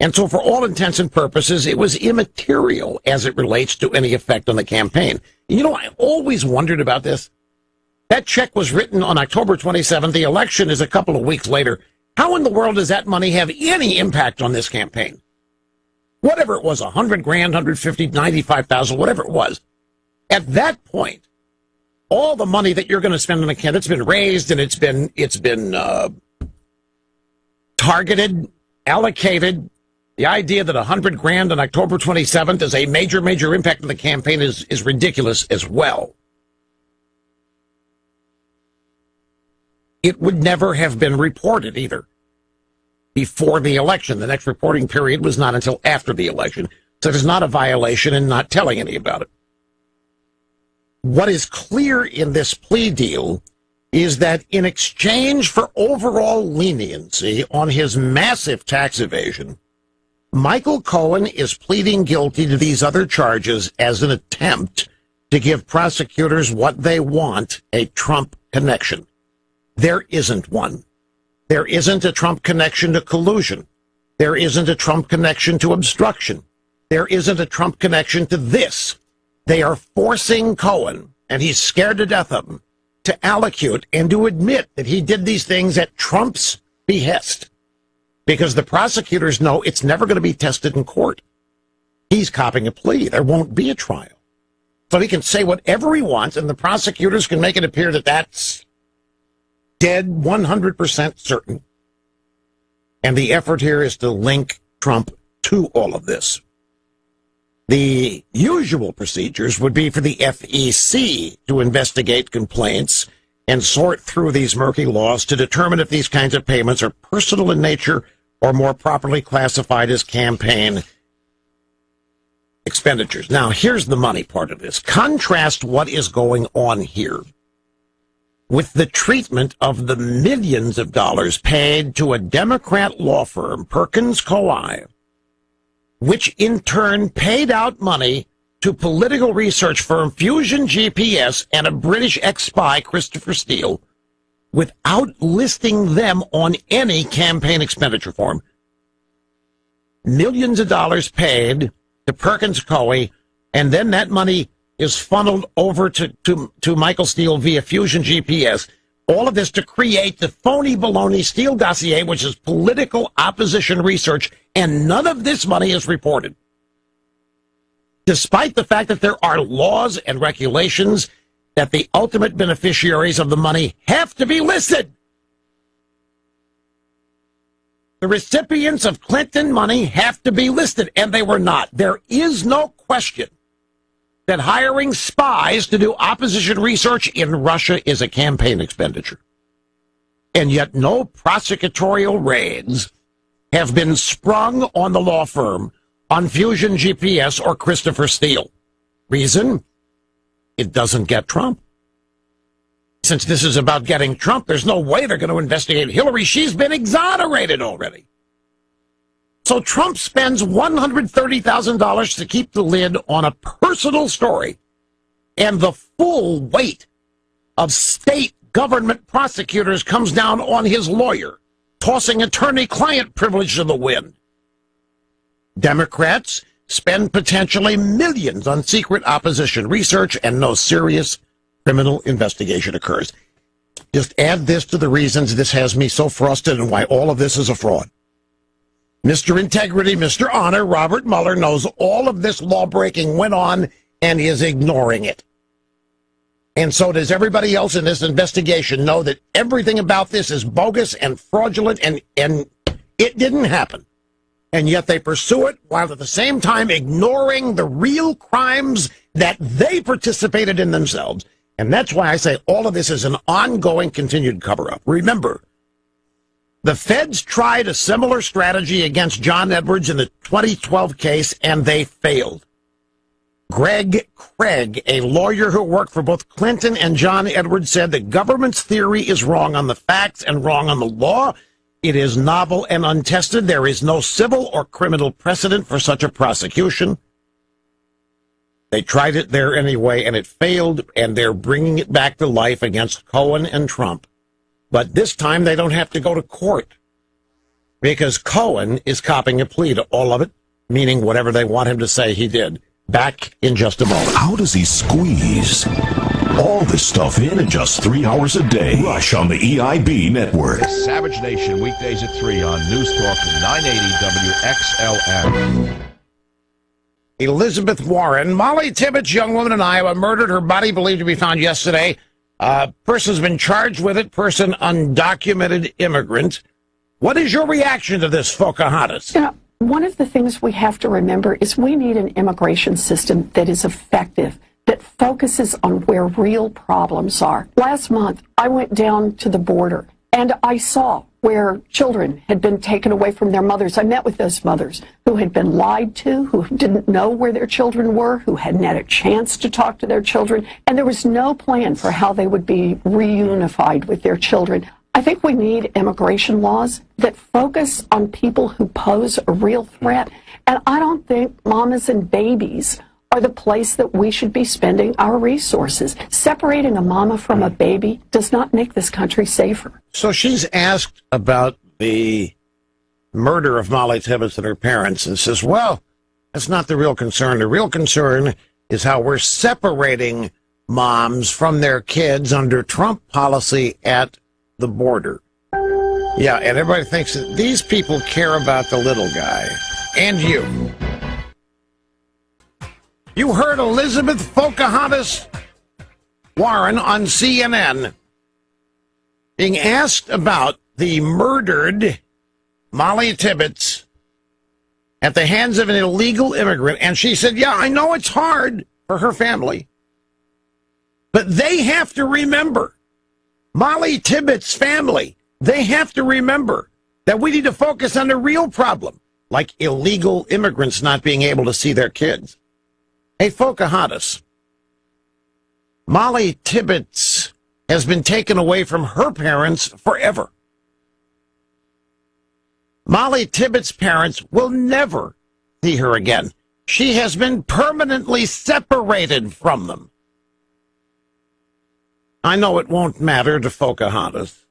And so for all intents and purposes, it was immaterial as it relates to any effect on the campaign. You know, I always wondered about this. That check was written on October 27th. The election is a couple of weeks later. How in the world does that money have any impact on this campaign? Whatever it was, $100,000, $150,000, $95,000, whatever it was. At that point, all the money that you're going to spend on a candidate's been raised, and it's been targeted, allocated. The idea that $100,000 on October 27th is a major impact on the campaign is ridiculous as well. It would never have been reported either before the election. The next reporting period was not until after the election. So there's not a violation in not telling any about it. What is clear in this plea deal is that in exchange for overall leniency on his massive tax evasion, Michael Cohen is pleading guilty to these other charges as an attempt to give prosecutors what they want, a Trump connection. There isn't one. There isn't a Trump connection to collusion. There isn't a Trump connection to obstruction. There isn't a Trump connection to this. They are forcing Cohen, and he's scared to death of them, to allocute and to admit that he did these things at Trump's behest, because the prosecutors know it's never going to be tested in court. He's copping a plea. There won't be a trial. So he can say whatever he wants, and the prosecutors can make it appear that that's dead 100% certain. And the effort here is to link Trump to all of this. The usual procedures would be for the FEC to investigate complaints and sort through these murky laws to determine if these kinds of payments are personal in nature or more properly classified as campaign expenditures. Now, here's the money part of this. Contrast what is going on here with the treatment of the millions of dollars paid to a Democrat law firm, Perkins Coie, which in turn paid out money to political research firm Fusion GPS and a British ex-spy, Christopher Steele, without listing them on any campaign expenditure form. Millions of dollars paid to Perkins Coie, and then that money is funneled over to Michael Steele via Fusion GPS. All of this to create the phony baloney Steele dossier, which is political opposition research, and none of this money is reported. Despite the fact that there are laws and regulations that the ultimate beneficiaries of the money have to be listed. The recipients of Clinton money have to be listed, and they were not. There is no question that hiring spies to do opposition research in Russia is a campaign expenditure. And yet no prosecutorial raids have been sprung on the law firm, on Fusion GPS or Christopher Steele. Reason? It doesn't get Trump. Since this is about getting Trump, there's no way they're going to investigate Hillary. She's been exonerated already. So Trump spends $130,000 to keep the lid on a personal story, and the full weight of state government prosecutors comes down on his lawyer, tossing attorney-client privilege to the wind. Democrats spend potentially millions on secret opposition research, and no serious criminal investigation occurs. Just add this to the reasons this has me so frosted and why all of this is a fraud. Mr. Integrity, Mr. Honor, Robert Mueller knows all of this law-breaking went on and is ignoring it. And so does everybody else in this investigation know that everything about this is bogus and fraudulent, and it didn't happen. And yet they pursue it while at the same time ignoring the real crimes that they participated in themselves. And that's why I say all of this is an ongoing, continued cover-up. Remember, the feds tried a similar strategy against John Edwards in the 2012 case, and they failed. Greg Craig, a lawyer who worked for both Clinton and John Edwards, said the government's theory is wrong on the facts and wrong on the law. It is novel and untested. There is no civil or criminal precedent for such a prosecution. They tried it there anyway, and it failed, and they're bringing it back to life against Cohen and Trump. But this time they don't have to go to court because Cohen is copping a plea to all of it, meaning whatever they want him to say he did. Back in just a moment. How does he squeeze all this stuff in just 3 hours a day? Rush on the EIB network. Savage Nation, weekdays at 3 on News Talk 980 WXLM. Elizabeth Warren, Molly Tibbetts, young woman in Iowa, murdered. Her body believed to be found yesterday. Person's been charged with it. Person undocumented immigrant. What is your reaction to this, Pocahontas? You know, one of the things we have to remember is we need an immigration system that is effective, that focuses on where real problems are. Last month, I went down to the border, and I saw where children had been taken away from their mothers. I met with those mothers who had been lied to, who didn't know where their children were, who hadn't had a chance to talk to their children, and there was no plan for how they would be reunified with their children. I think we need immigration laws that focus on people who pose a real threat, and I don't think mamas and babies are the place that we should be spending our resources. Separating a mama from a baby does not make this country safer. So she's asked about the murder of Molly Tibbetts and her parents and says, well, that's not the real concern. The real concern is how we're separating moms from their kids under Trump policy at the border. Yeah, and everybody thinks that these people care about the little guy. And you. You heard Elizabeth Pocahontas Warren on CNN being asked about the murdered Molly Tibbetts at the hands of an illegal immigrant. And she said, yeah, I know it's hard for her family, but they have to remember, Molly Tibbetts' family, they have to remember that we need to focus on the real problem, like illegal immigrants not being able to see their kids. Hey, Pocahontas, Molly Tibbetts has been taken away from her parents forever. Molly Tibbetts' parents will never see her again. She has been permanently separated from them. I know it won't matter to Pocahontas,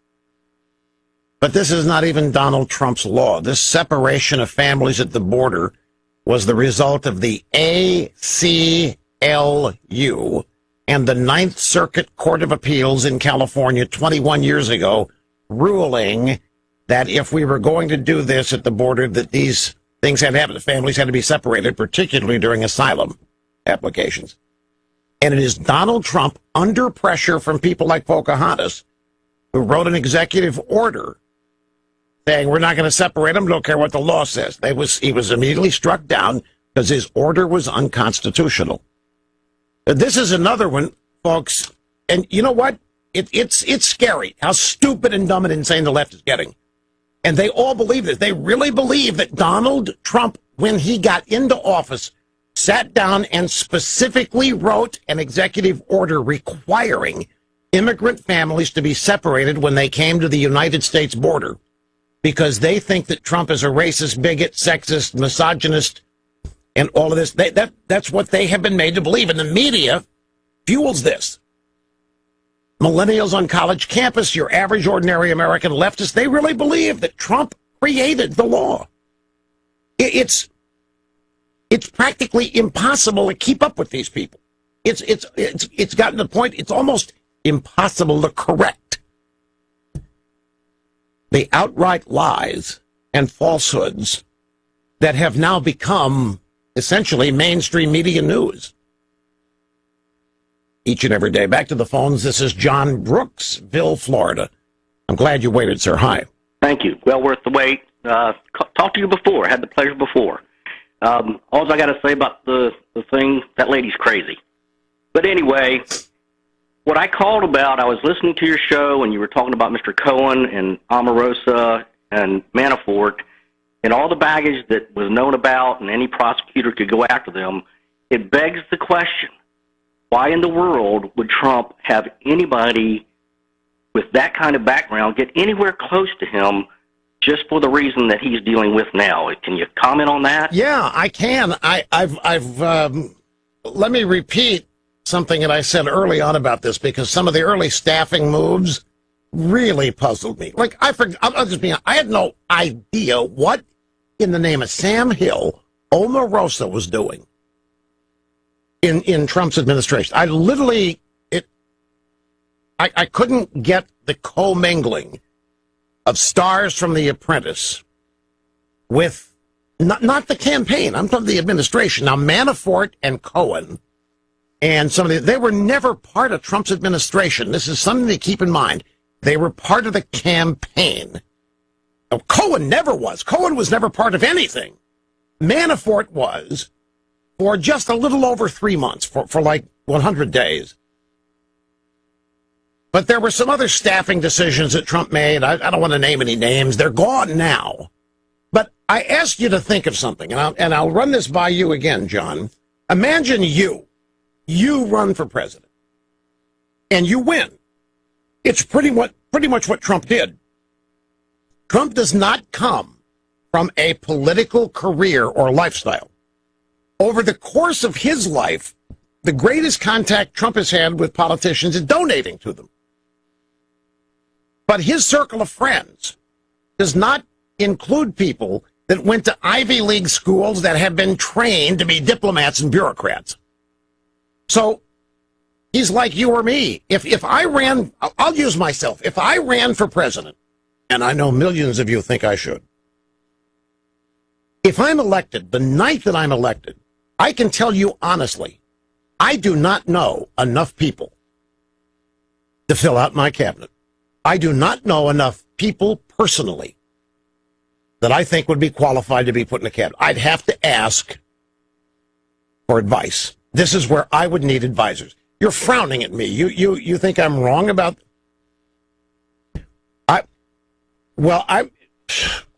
but this is not even Donald Trump's law. This separation of families at the border was the result of the ACLU and the Ninth Circuit Court of Appeals in California 21 years ago, ruling that if we were going to do this at the border, that these things had to happen. The families had to be separated, particularly during asylum applications. And it is Donald Trump, under pressure from people like Pocahontas, who wrote an executive order saying we're not going to separate them, don't care what the law says. He was immediately struck down because his order was unconstitutional. This is another one, folks, and you know what? It's scary how stupid and dumb and insane the left is getting. And they all believe this. They really believe that Donald Trump, when he got into office, sat down and specifically wrote an executive order requiring immigrant families to be separated when they came to the United States border because they think that Trump is a racist, bigot, sexist, misogynist, and all of this. That's what they have been made to believe. And the media fuels this. Millennials on college campus, your average, ordinary American leftists, they really believe that Trump created the law. It's practically impossible to keep up with these people. It's gotten to the point it's almost impossible to correct the outright lies and falsehoods that have now become essentially mainstream media news. Each and every day. Back to the phones. This is John Brooksville, Florida. I'm glad you waited, sir. Hi. Thank you. Well worth the wait. Talked to you before. Had the pleasure before. All I got to say about the thing, that lady's crazy. But anyway, what I called about, I was listening to your show, and you were talking about Mr. Cohen and Omarosa and Manafort and all the baggage that was known about, and any prosecutor could go after them. It begs the question, why in the world would Trump have anybody with that kind of background get anywhere close to him just for the reason that he's dealing with now? Can you comment on that? Yeah, I can. Let me repeat something that I said early on about this, because some of the early staffing moves really puzzled me. Like, I'll just be honest, I had no idea what in the name of Sam Hill Omarosa was doing in Trump's administration. I literally, I couldn't get the commingling of stars from The Apprentice with not the campaign. I'm talking the administration. Now, Manafort and Cohen and they were never part of Trump's administration. This is something to keep in mind. They were part of the campaign. Now, Cohen never was. Cohen was never part of anything. Manafort was for just a little over 3 months, for like 100 days. But there were some other staffing decisions that Trump made. I don't want to name any names. They're gone now. But I asked you to think of something, and I'll run this by you again, John. Imagine you run for president, and you win. It's pretty much what Trump did. Trump does not come from a political career or lifestyle. Over the course of his life, the greatest contact Trump has had with politicians is donating to them. But his circle of friends does not include people that went to Ivy League schools that have been trained to be diplomats and bureaucrats. So he's like you or me. If I ran, I'll use myself. If I ran for president, and I know millions of you think I should, if I'm elected, the night that I'm elected, I can tell you honestly, I do not know enough people to fill out my cabinet. I do not know enough people personally that I think would be qualified to be put in a cabinet. I'd have to ask for advice. This is where I would need advisors. You're frowning at me. You think I'm wrong about...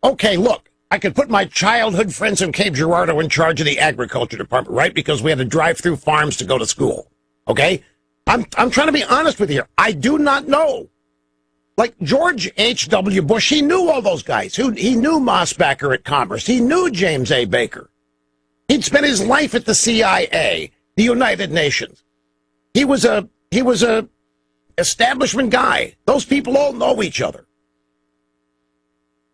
Okay, look, I could put my childhood friends from Cape Girardeau in charge of the agriculture department, right? Because we had to drive through farms to go to school. Okay? I'm trying to be honest with you here. I do not know. Like George H.W. Bush, he knew all those guys. He knew Mosbacher at Commerce. He knew James A. Baker. He'd spent his life at the CIA, the United Nations. He was a establishment guy. Those people all know each other.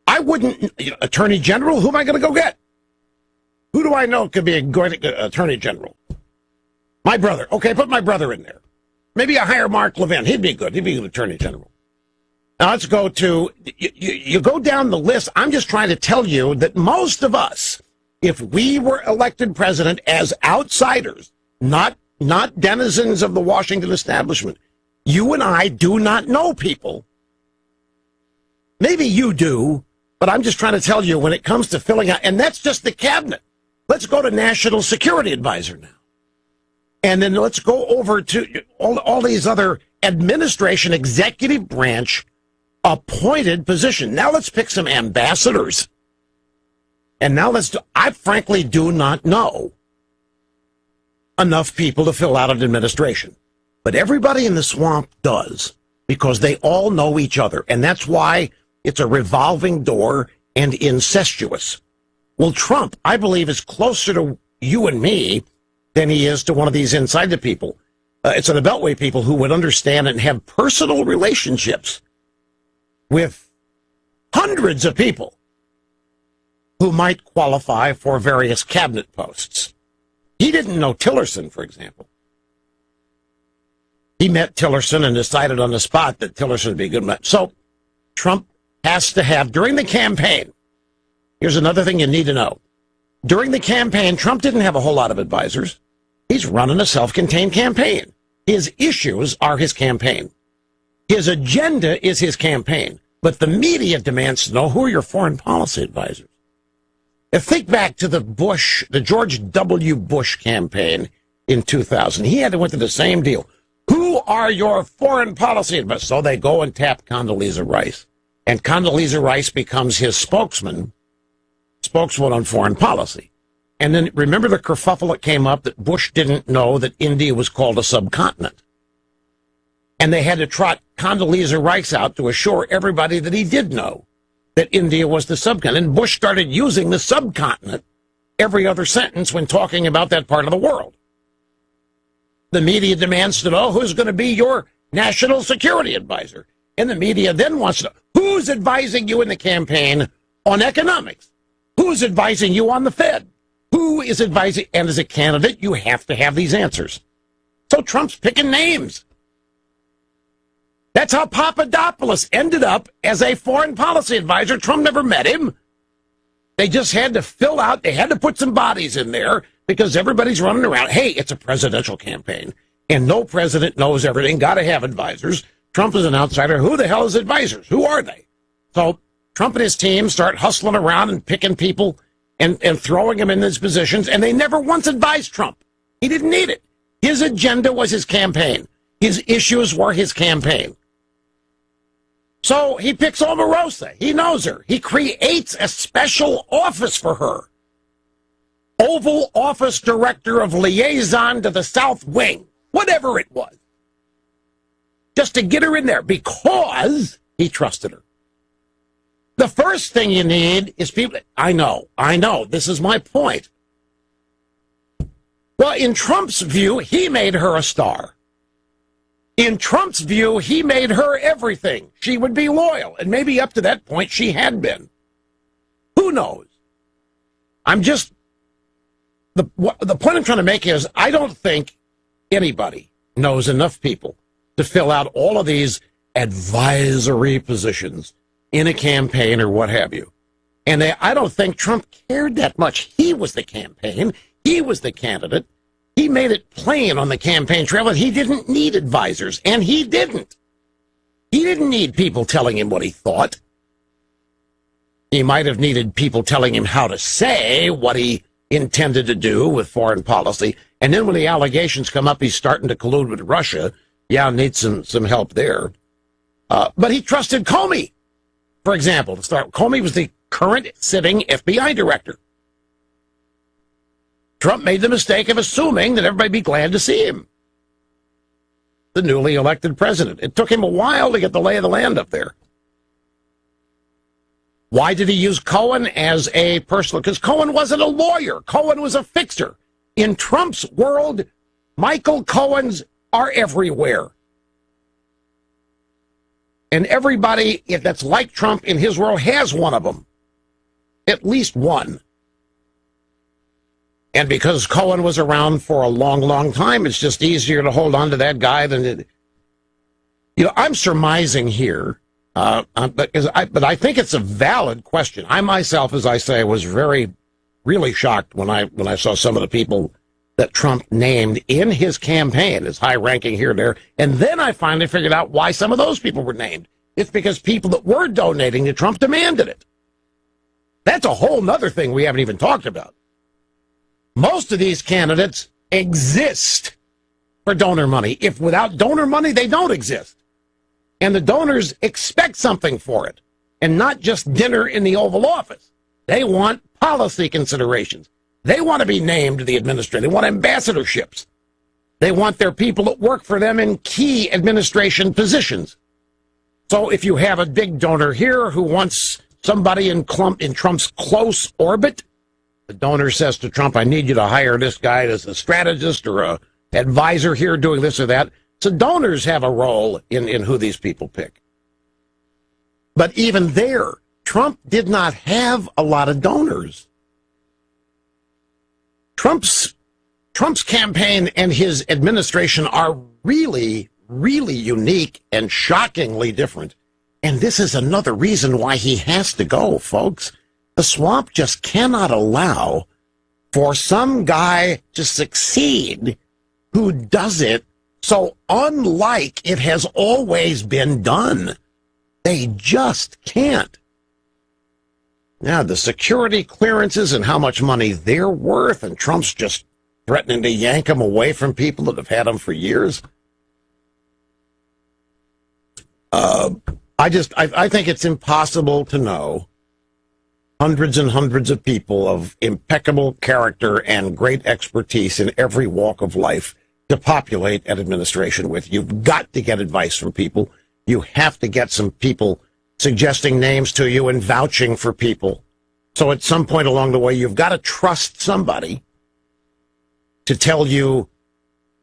I wouldn't, Attorney General, who am I going to go get? Who do I know could be a good Attorney General? My brother. Okay, put my brother in there. Maybe I hire Mark Levin. He'd be good. He'd be an Attorney General. Now let's go to, you go down the list. I'm just trying to tell you that most of us, if we were elected president as outsiders, not denizens of the Washington establishment, you and I do not know people. Maybe you do, but I'm just trying to tell you when it comes to filling out, and that's just the cabinet. Let's go to National Security Advisor now. And then let's go over to all these other administration, executive branch appointed positions. Now let's pick some ambassadors. And now I frankly do not know enough people to fill out an administration. But everybody in the swamp does, because they all know each other. And that's why it's a revolving door and incestuous. Well, Trump, I believe, is closer to you and me than he is to one of these insider people. It's the Beltway people who would understand and have personal relationships with hundreds of people who might qualify for various cabinet posts. He didn't know Tillerson, for example. He met Tillerson and decided on the spot that Tillerson would be a good man. So Trump has to have, during the campaign, here's another thing you need to know. During the campaign, Trump didn't have a whole lot of advisors. He's running a self-contained campaign. His issues are his campaign. His agenda is his campaign. But the media demands to know who are your foreign policy advisors. Now think back to the George W. Bush campaign in 2000. He had to went to the same deal. Who are your foreign policy advisors? So they go and tap Condoleezza Rice. And Condoleezza Rice becomes his spokesman on foreign policy. And then remember the kerfuffle that came up that Bush didn't know that India was called a subcontinent. And they had to trot Condoleezza Rice out to assure everybody that he did know that India was the subcontinent. And Bush started using the subcontinent every other sentence when talking about that part of the world. The media demands to know who's going to be your national security advisor. And the media then wants to know who's advising you in the campaign on economics. Who's advising you on the Fed? Who is advising? And as a candidate, you have to have these answers. So Trump's picking names. That's how Papadopoulos ended up as a foreign policy advisor. Trump never met him. They just had to fill out, they had to put some bodies in there because everybody's running around. Hey, it's a presidential campaign, and no president knows everything. Got to have advisors. Trump is an outsider. Who the hell is advisors? Who are they? So Trump and his team start hustling around and picking people and throwing them in these positions, and they never once advised Trump. He didn't need it. His agenda was his campaign. His issues were his campaign. So he picks Omarosa. He knows her. He creates a special office for her. Oval Office Director of Liaison to the South Wing. Whatever it was. Just to get her in there because he trusted her. The first thing you need is people. I know. This is my point. Well, in Trump's view, he made her a star. In Trump's view, he made her everything. She would be loyal. And maybe up to that point, she had been. Who knows? The point I'm trying to make is I don't think anybody knows enough people to fill out all of these advisory positions in a campaign or what have you. And I don't think Trump cared that much. He was the campaign. He was the candidate. He made it plain on the campaign trail that he didn't need advisors, and he didn't. He didn't need people telling him what he thought. He might have needed people telling him how to say what he intended to do with foreign policy. And then when the allegations come up, he's starting to collude with Russia. Yeah, needs some help there. But he trusted Comey, for example, to start. Comey was the current sitting FBI director. Trump made the mistake of assuming that everybody would be glad to see him, the newly elected president. It took him a while to get the lay of the land up there. Why did he use Cohen as a personal? Because Cohen wasn't a lawyer. Cohen was a fixer. In Trump's world, Michael Cohens are everywhere. And everybody that's like Trump in his world has one of them. At least one. And because Cohen was around for a long, long time, it's just easier to hold on to that guy than it. You know, I'm surmising here, but I think it's a valid question. I myself, as I say, was really shocked when I saw some of the people that Trump named in his campaign as high-ranking here and there. And then I finally figured out why some of those people were named. It's because people that were donating to Trump demanded it. That's a whole nother thing we haven't even talked about. Most of these candidates exist for donor money. If without donor money, they don't exist. And the donors expect something for it, and not just dinner in the Oval Office. They want policy considerations. They want to be named the administrator. They want ambassadorships. They want their people that work for them in key administration positions. So if you have a big donor here who wants somebody in Trump's close orbit, the donor says to Trump, I need you to hire this guy as a strategist or a advisor here doing this or that. So donors have a role in who these people pick. But even there, Trump did not have a lot of donors. Trump's campaign and his administration are really, really unique and shockingly different. And this is another reason why he has to go, folks. The swamp just cannot allow for some guy to succeed who does it so unlike it has always been done. They just can't. Now, the security clearances and how much money they're worth, and Trump's just threatening to yank them away from people that have had them for years. I think it's impossible to know hundreds and hundreds of people of impeccable character and great expertise in every walk of life to populate an administration with. You've got to get advice from people. You have to get some people suggesting names to you and vouching for people. So at some point along the way, you've got to trust somebody to tell you,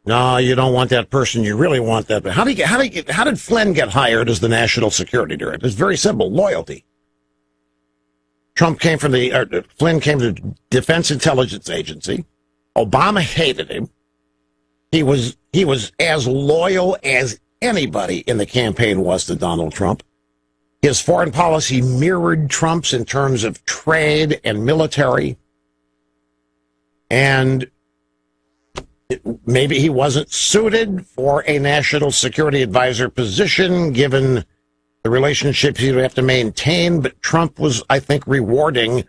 no, you don't want that person. You really want that. But how did Flynn get hired as the national security director? It's very simple. Loyalty. Flynn came from the Defense Intelligence Agency. Obama hated him. He was as loyal as anybody in the campaign was to Donald Trump. His foreign policy mirrored Trump's in terms of trade and military. And maybe he wasn't suited for a national security advisor position, given the relationships he'd have to maintain. But Trump was, I think, rewarding.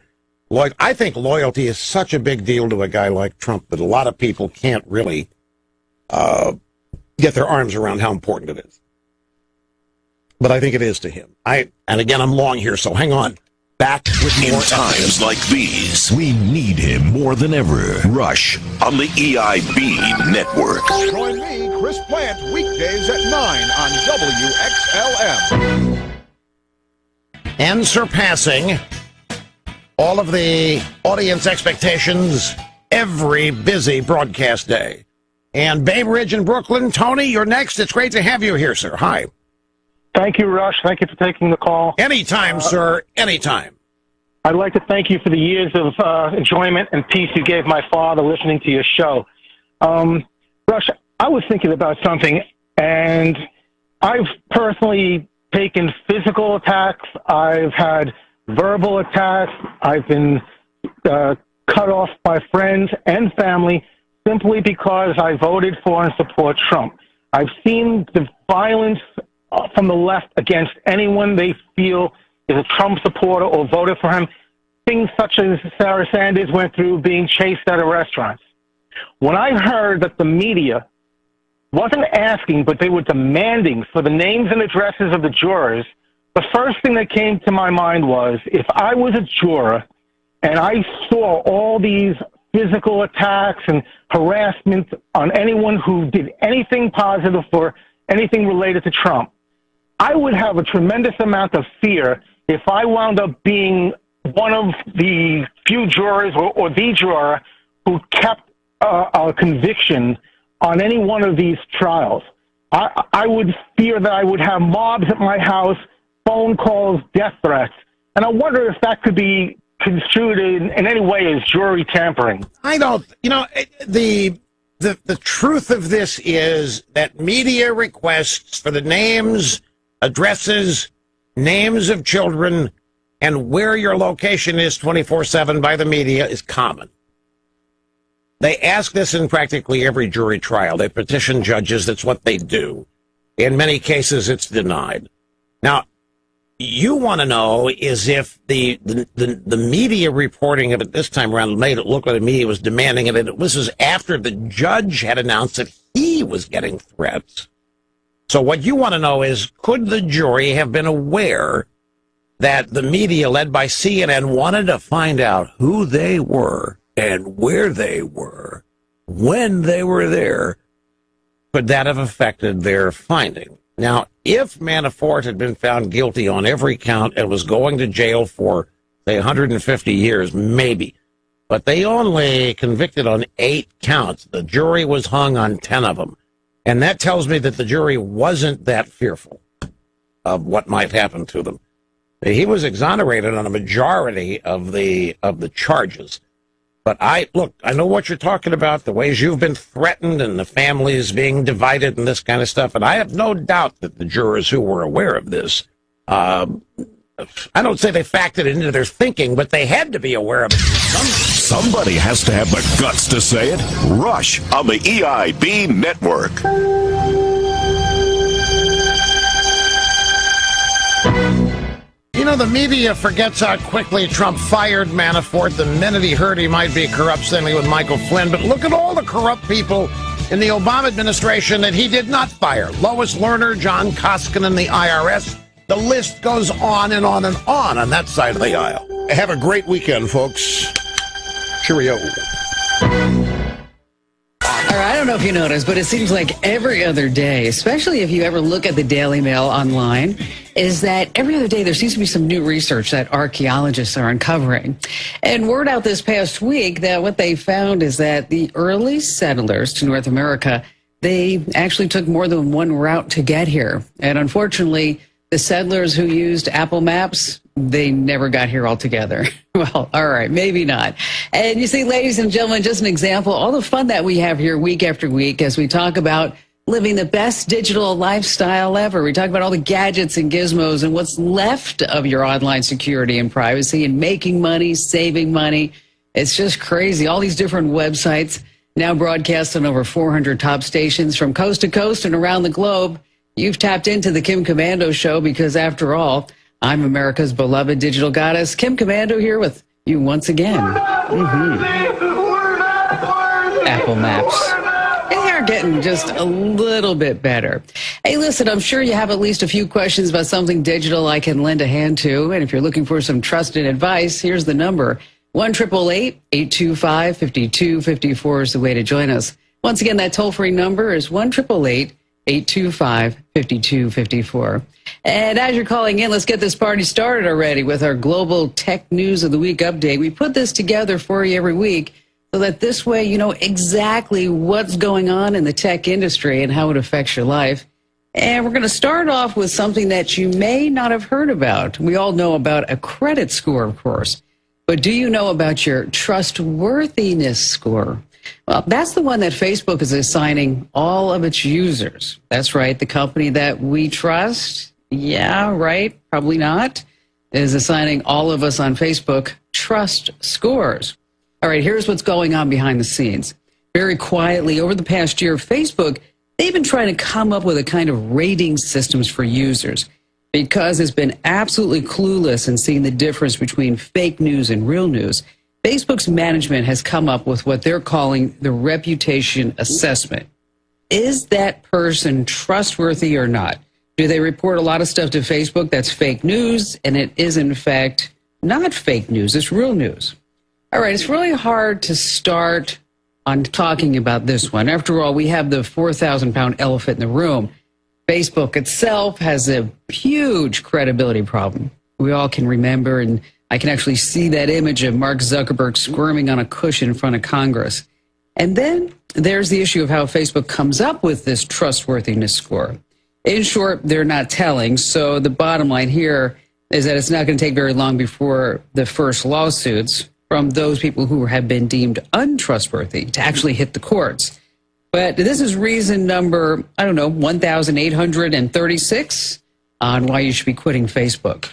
I think loyalty is such a big deal to a guy like Trump that a lot of people can't really get their arms around how important it is. But I think it is to him. And again, I'm long here, so hang on. Back with more. In times like these, we need him more than ever. Rush on the EIB network. Join me, Chris Plant, weekdays at 9 on WXLM. And surpassing all of the audience expectations every busy broadcast day. And Bay Ridge in Brooklyn, Tony, you're next. It's great to have you here, sir. Hi. Thank you, Rush. Thank you for taking the call. Anytime, sir. Anytime. I'd like to thank you for the years of enjoyment and peace you gave my father listening to your show. Rush, I was thinking about something, and I've personally taken physical attacks. I've had verbal attacks. I've been cut off by friends and family simply because I voted for and support Trump. I've seen the violence from the left against anyone they feel is a Trump supporter or voted for him. Things such as Sarah Sanders went through being chased out of restaurants. When I heard that the media wasn't asking, but they were demanding for the names and addresses of the jurors, the first thing that came to my mind was, if I was a juror and I saw all these physical attacks and harassment on anyone who did anything positive or anything related to Trump, I would have a tremendous amount of fear if I wound up being one of the few jurors or the juror who kept a conviction on any one of these trials. I would fear that I would have mobs at my house, phone calls, death threats. And I wonder if that could be construed in any way as jury tampering. I don't, the truth of this is that media requests for the names, addresses, names of children, and where your location is 24/7 by the media is common. They ask this in practically every jury trial. They petition judges. That's what they do. In many cases, it's denied. Now, you want to know is if the media reporting of it this time around made it look like the media was demanding it. And this was after the judge had announced that he was getting threats. So what you want to know is, could the jury have been aware that the media led by CNN wanted to find out who they were and where they were when they were there? Could that have affected their finding? Now, if Manafort had been found guilty on every count and was going to jail for, say, 150 years, maybe. But they only convicted on 8 counts. The jury was hung on 10 of them. And that tells me that the jury wasn't that fearful of what might happen to them. He was exonerated on a majority of the charges. But I know what you're talking about, the ways you've been threatened and the families being divided and this kind of stuff. And I have no doubt that the jurors who were aware of this, I don't say they factored it into their thinking, but they had to be aware of it. Somebody has to have the guts to say it. Rush on the EIB network. The media forgets how quickly Trump fired Manafort the minute he heard he might be corrupt, same with Michael Flynn. But look at all the corrupt people in the Obama administration that he did not fire. Lois Lerner, John Koskin, and the IRS. The list goes on and on and on that side of the aisle. Have a great weekend, folks. Cheerio. All right, I don't know if you noticed, but it seems like every other day, especially if you ever look at the Daily Mail online, is that every other day there seems to be some new research that archaeologists are uncovering. And word out this past week that what they found is that the early settlers to North America, they actually took more than one route to get here. And unfortunately, the settlers who used Apple Maps, they never got here altogether. Well, all right, maybe not. And you see, ladies and gentlemen, just an example, all the fun that we have here week after week as we talk about living the best digital lifestyle ever. We talk about all the gadgets and gizmos and what's left of your online security and privacy and making money, saving money. It's just crazy. All these different websites now broadcast on over 400 top stations from coast to coast and around the globe. You've tapped into the Kim Komando Show because, after all, I'm America's beloved digital goddess, Kim Komando, here with you once again. Apple Maps. They are getting just a little bit better. Hey, listen, I'm sure you have at least a few questions about something digital I can lend a hand to. And if you're looking for some trusted advice, here's the number. 1-888-825-5254 is the way to join us. Once again, that toll-free number is 1-888-825-5254. And as you're calling in, let's get this party started already with our Global Tech News of the Week update. We put this together for you every week so that this way you know exactly what's going on in the tech industry and how it affects your life. And we're going to start off with something that you may not have heard about. We all know about a credit score, of course. But do you know about your trustworthiness score? Well, that's the one that Facebook is assigning all of its users. That's right, the company that we trust, yeah, right, probably not, is assigning all of us on Facebook trust scores. All right, here's what's going on behind the scenes. Very quietly, over the past year, Facebook, they've been trying to come up with a kind of rating systems for users. because it's been absolutely clueless in seeing the difference between fake news and real news, Facebook's management has come up with what they're calling the reputation assessment. Is that person trustworthy or not? Do they report a lot of stuff to Facebook that's fake news, and it is, in fact, not fake news, it's real news? All right, it's really hard to start on talking about this one. After all, we have the 4,000-pound elephant in the room. Facebook itself has a huge credibility problem. We all can remember, and I can actually see that image of Mark Zuckerberg squirming on a cushion in front of Congress. And then there's the issue of how Facebook comes up with this trustworthiness score. In short, they're not telling, so the bottom line here is that it's not going to take very long before the first lawsuits from those people who have been deemed untrustworthy to actually hit the courts. But this is reason number, 1,836 on why you should be quitting Facebook.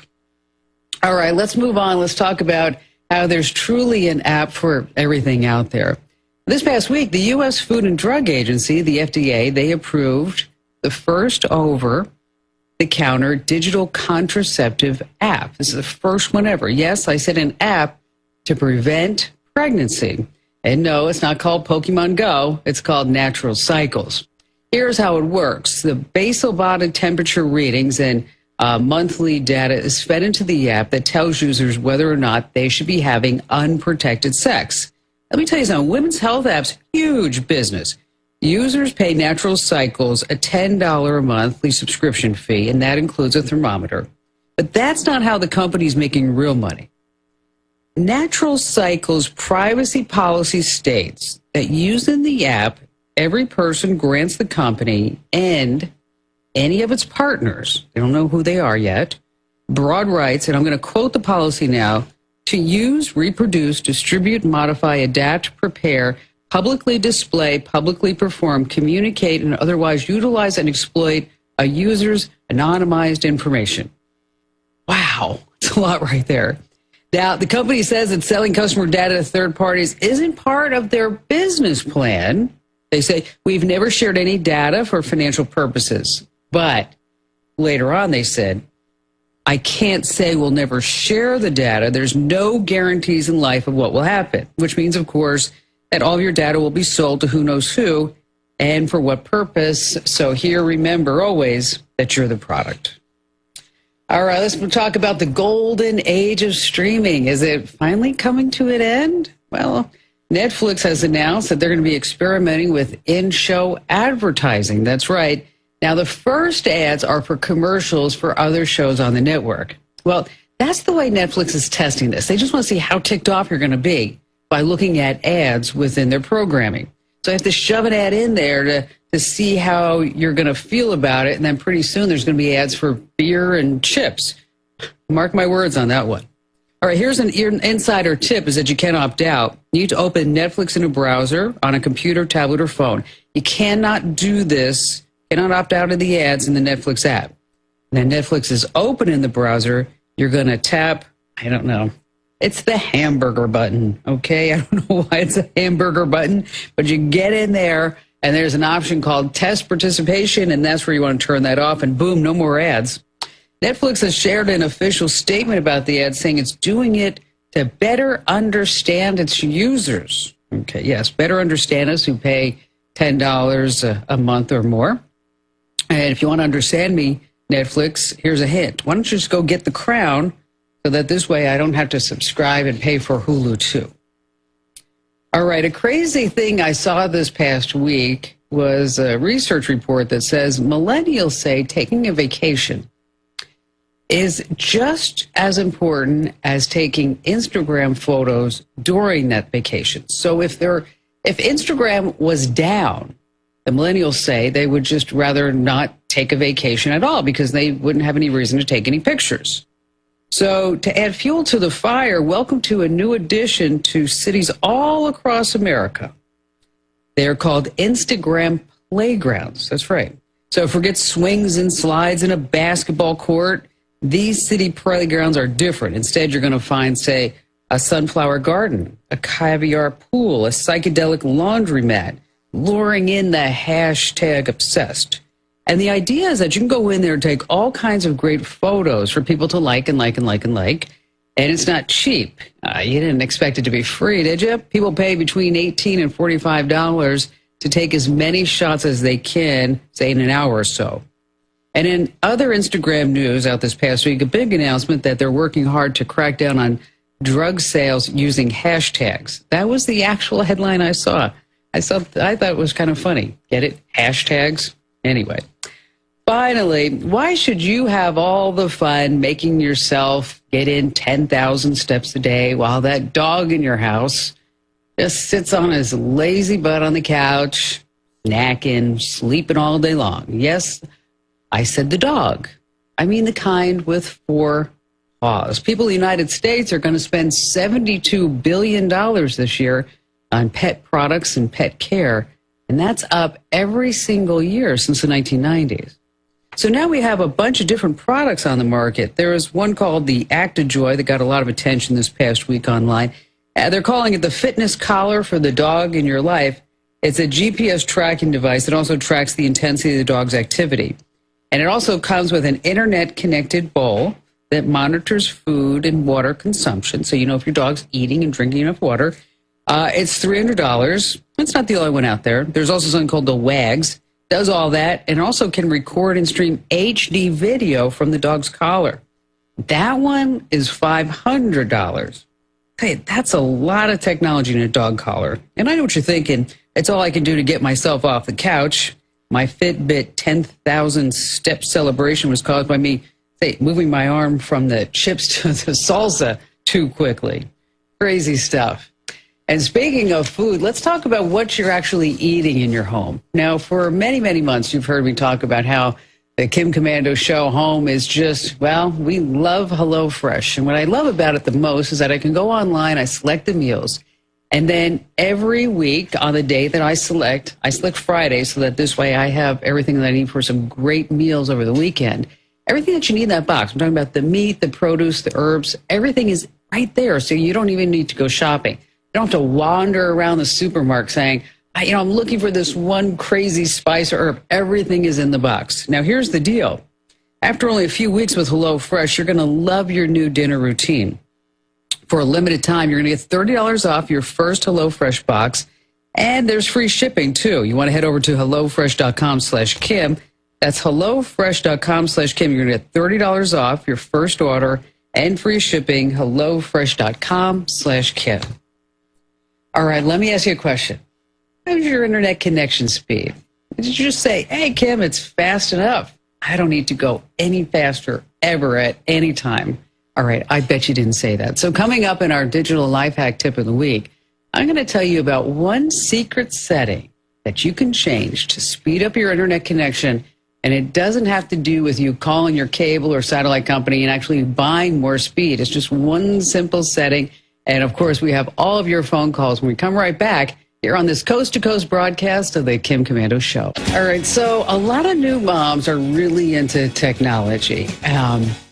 All right, let's move on. Let's talk about how there's truly an app for everything out there. This past week, the U.S. Food and Drug Agency, the FDA, they approved the first over-the-counter digital contraceptive app. This is the first one ever. Yes, I said an app to prevent pregnancy. And no, it's not called Pokemon Go. It's called Natural Cycles. Here's how it works. The basal body temperature readings and monthly data is fed into the app that tells users whether or not they should be having unprotected sex. Let me tell you something. Women's health apps, huge business. Users pay Natural Cycles a $10 a monthly subscription fee, and that includes a thermometer. But that's not how the company's making real money. Natural Cycles privacy policy states that using the app, every person grants the company and any of its partners, they don't know who they are yet, broad rights, and I'm going to quote the policy now, to use, reproduce, distribute, modify, adapt, prepare, publicly display, publicly perform, communicate, and otherwise utilize and exploit a user's anonymized information. Wow, it's a lot right there. Now, the company says that selling customer data to third parties isn't part of their business plan. They say, we've never shared any data for financial purposes. But later on, they said, I can't say we'll never share the data. There's no guarantees in life of what will happen, which means, of course, that all your data will be sold to who knows who and for what purpose. So here, remember always that you're the product. All right, let's talk about the golden age of streaming. Is it finally coming to an end? Well, Netflix has announced that they're going to be experimenting with in-show advertising. That's right. Now, the first ads are for commercials for other shows on the network. Well, that's the way Netflix is testing this. They just want to see how ticked off you're going to be by looking at ads within their programming. So I have to shove an ad in there to see how you're going to feel about it, and then pretty soon there's going to be ads for beer and chips. Mark my words on that one. All right, here's an insider tip is that you can opt out. You need to open Netflix in a browser on a computer, tablet, or phone. You cannot do this, cannot opt out of the ads in the Netflix app. And then Netflix is open in the browser. You're going to tap, I don't know, it's the hamburger button, okay? I don't know why it's a hamburger button, but you get in there, and there's an option called test participation, and that's where you want to turn that off, and boom, no more ads. Netflix has shared an official statement about the ads saying it's doing it to better understand its users. Okay, yes, better understand us who pay $10 a month or more. And if you want to understand me, Netflix, here's a hint. Why don't you just go get The Crown so that this way I don't have to subscribe and pay for Hulu too. All right, a crazy thing I saw this past week was a research report that says millennials say taking a vacation is just as important as taking Instagram photos during that vacation. So if Instagram was down, the millennials say they would just rather not take a vacation at all because they wouldn't have any reason to take any pictures. So to add fuel to the fire, welcome to a new addition to cities all across America. They're called Instagram playgrounds. That's right. So forget swings and slides in a basketball court. These city playgrounds are different. Instead, you're going to find, say, a sunflower garden, a caviar pool, a psychedelic laundromat, luring in the hashtag obsessed. And the idea is that you can go in there and take all kinds of great photos for people to like and like and like and like. And it's not cheap. You didn't expect it to be free, did you? People pay between $18 and $45 to take as many shots as they can, say in an hour or so. And in other Instagram news out this past week, a big announcement that they're working hard to crack down on drug sales using hashtags. That was the actual headline I saw. I thought it was kind of funny. Get it? Hashtags? Anyway. Finally, why should you have all the fun making yourself get in 10,000 steps a day while that dog in your house just sits on his lazy butt on the couch, snacking, sleeping all day long? Yes, I said the dog. I mean the kind with 4 paws. People in the United States are going to spend $72 billion this year on pet products and pet care, and that's up every single year since the 1990s. So now we have a bunch of different products on the market. There is one called the ActiJoy that got a lot of attention this past week online. They're calling it the fitness collar for the dog in your life. It's a GPS tracking device that also tracks the intensity of the dog's activity. And it also comes with an internet-connected bowl that monitors food and water consumption. So you know if your dog's eating and drinking enough water. It's $300. It's not the only one out there. There's also something called the WAGS. Does all that and also can record and stream HD video from the dog's collar. That one is $500. Hey, that's a lot of technology in a dog collar. And I know what you're thinking. It's all I can do to get myself off the couch. My Fitbit 10,000 step celebration was caused by me moving my arm from the chips to the salsa too quickly. Crazy stuff. And speaking of food, let's talk about what you're actually eating in your home. Now, for many, many months, you've heard me talk about how the Kim Komando Show home is just, well, we love HelloFresh. And what I love about it the most is that I can go online, I select the meals, and then every week on the day that I select Friday so that this way I have everything that I need for some great meals over the weekend. Everything that you need in that box, I'm talking about the meat, the produce, the herbs, everything is right there. So you don't even need to go shopping. You don't have to wander around the supermarket saying, I'm looking for this one crazy spice or herb. Everything is in the box. Now, here's the deal. After only a few weeks with HelloFresh, you're going to love your new dinner routine. For a limited time, you're going to get $30 off your first HelloFresh box, and there's free shipping, too. You want to head over to HelloFresh.com/Kim. That's HelloFresh.com/Kim. You're going to get $30 off your first order and free shipping, HelloFresh.com/Kim. All right, let me ask you a question. How's your internet connection speed? Did you just say, hey, Kim, it's fast enough? I don't need to go any faster ever at any time. All right, I bet you didn't say that. So coming up in our digital life hack tip of the week, I'm going to tell you about one secret setting that you can change to speed up your internet connection, and it doesn't have to do with you calling your cable or satellite company and actually buying more speed. It's just one simple setting. And, of course, we have all of your phone calls when we come right back here on this coast-to-coast broadcast of the Kim Komando Show. All right, so a lot of new moms are really into technology.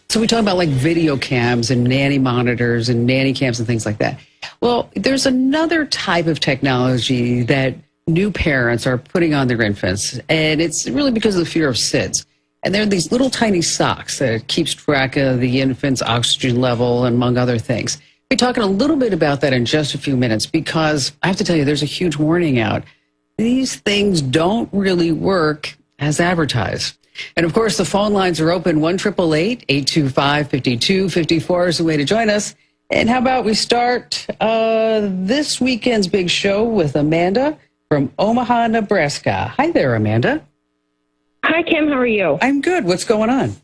So we talk about, like, video cams and nanny monitors and nanny cams and things like that. Well, there's another type of technology that new parents are putting on their infants, and it's really because of the fear of SIDS. And they're these little tiny socks that keeps track of the infant's oxygen level, among other things. We'll be talking a little bit about that in just a few minutes because I have to tell you, there's a huge warning out. These things don't really work as advertised. And, of course, the phone lines are open. 1-888-825-5254 is the way to join us. And how about we start this weekend's big show with Amanda from Omaha, Nebraska. Hi there, Amanda. Hi, Kim. How are you? I'm good. What's going on?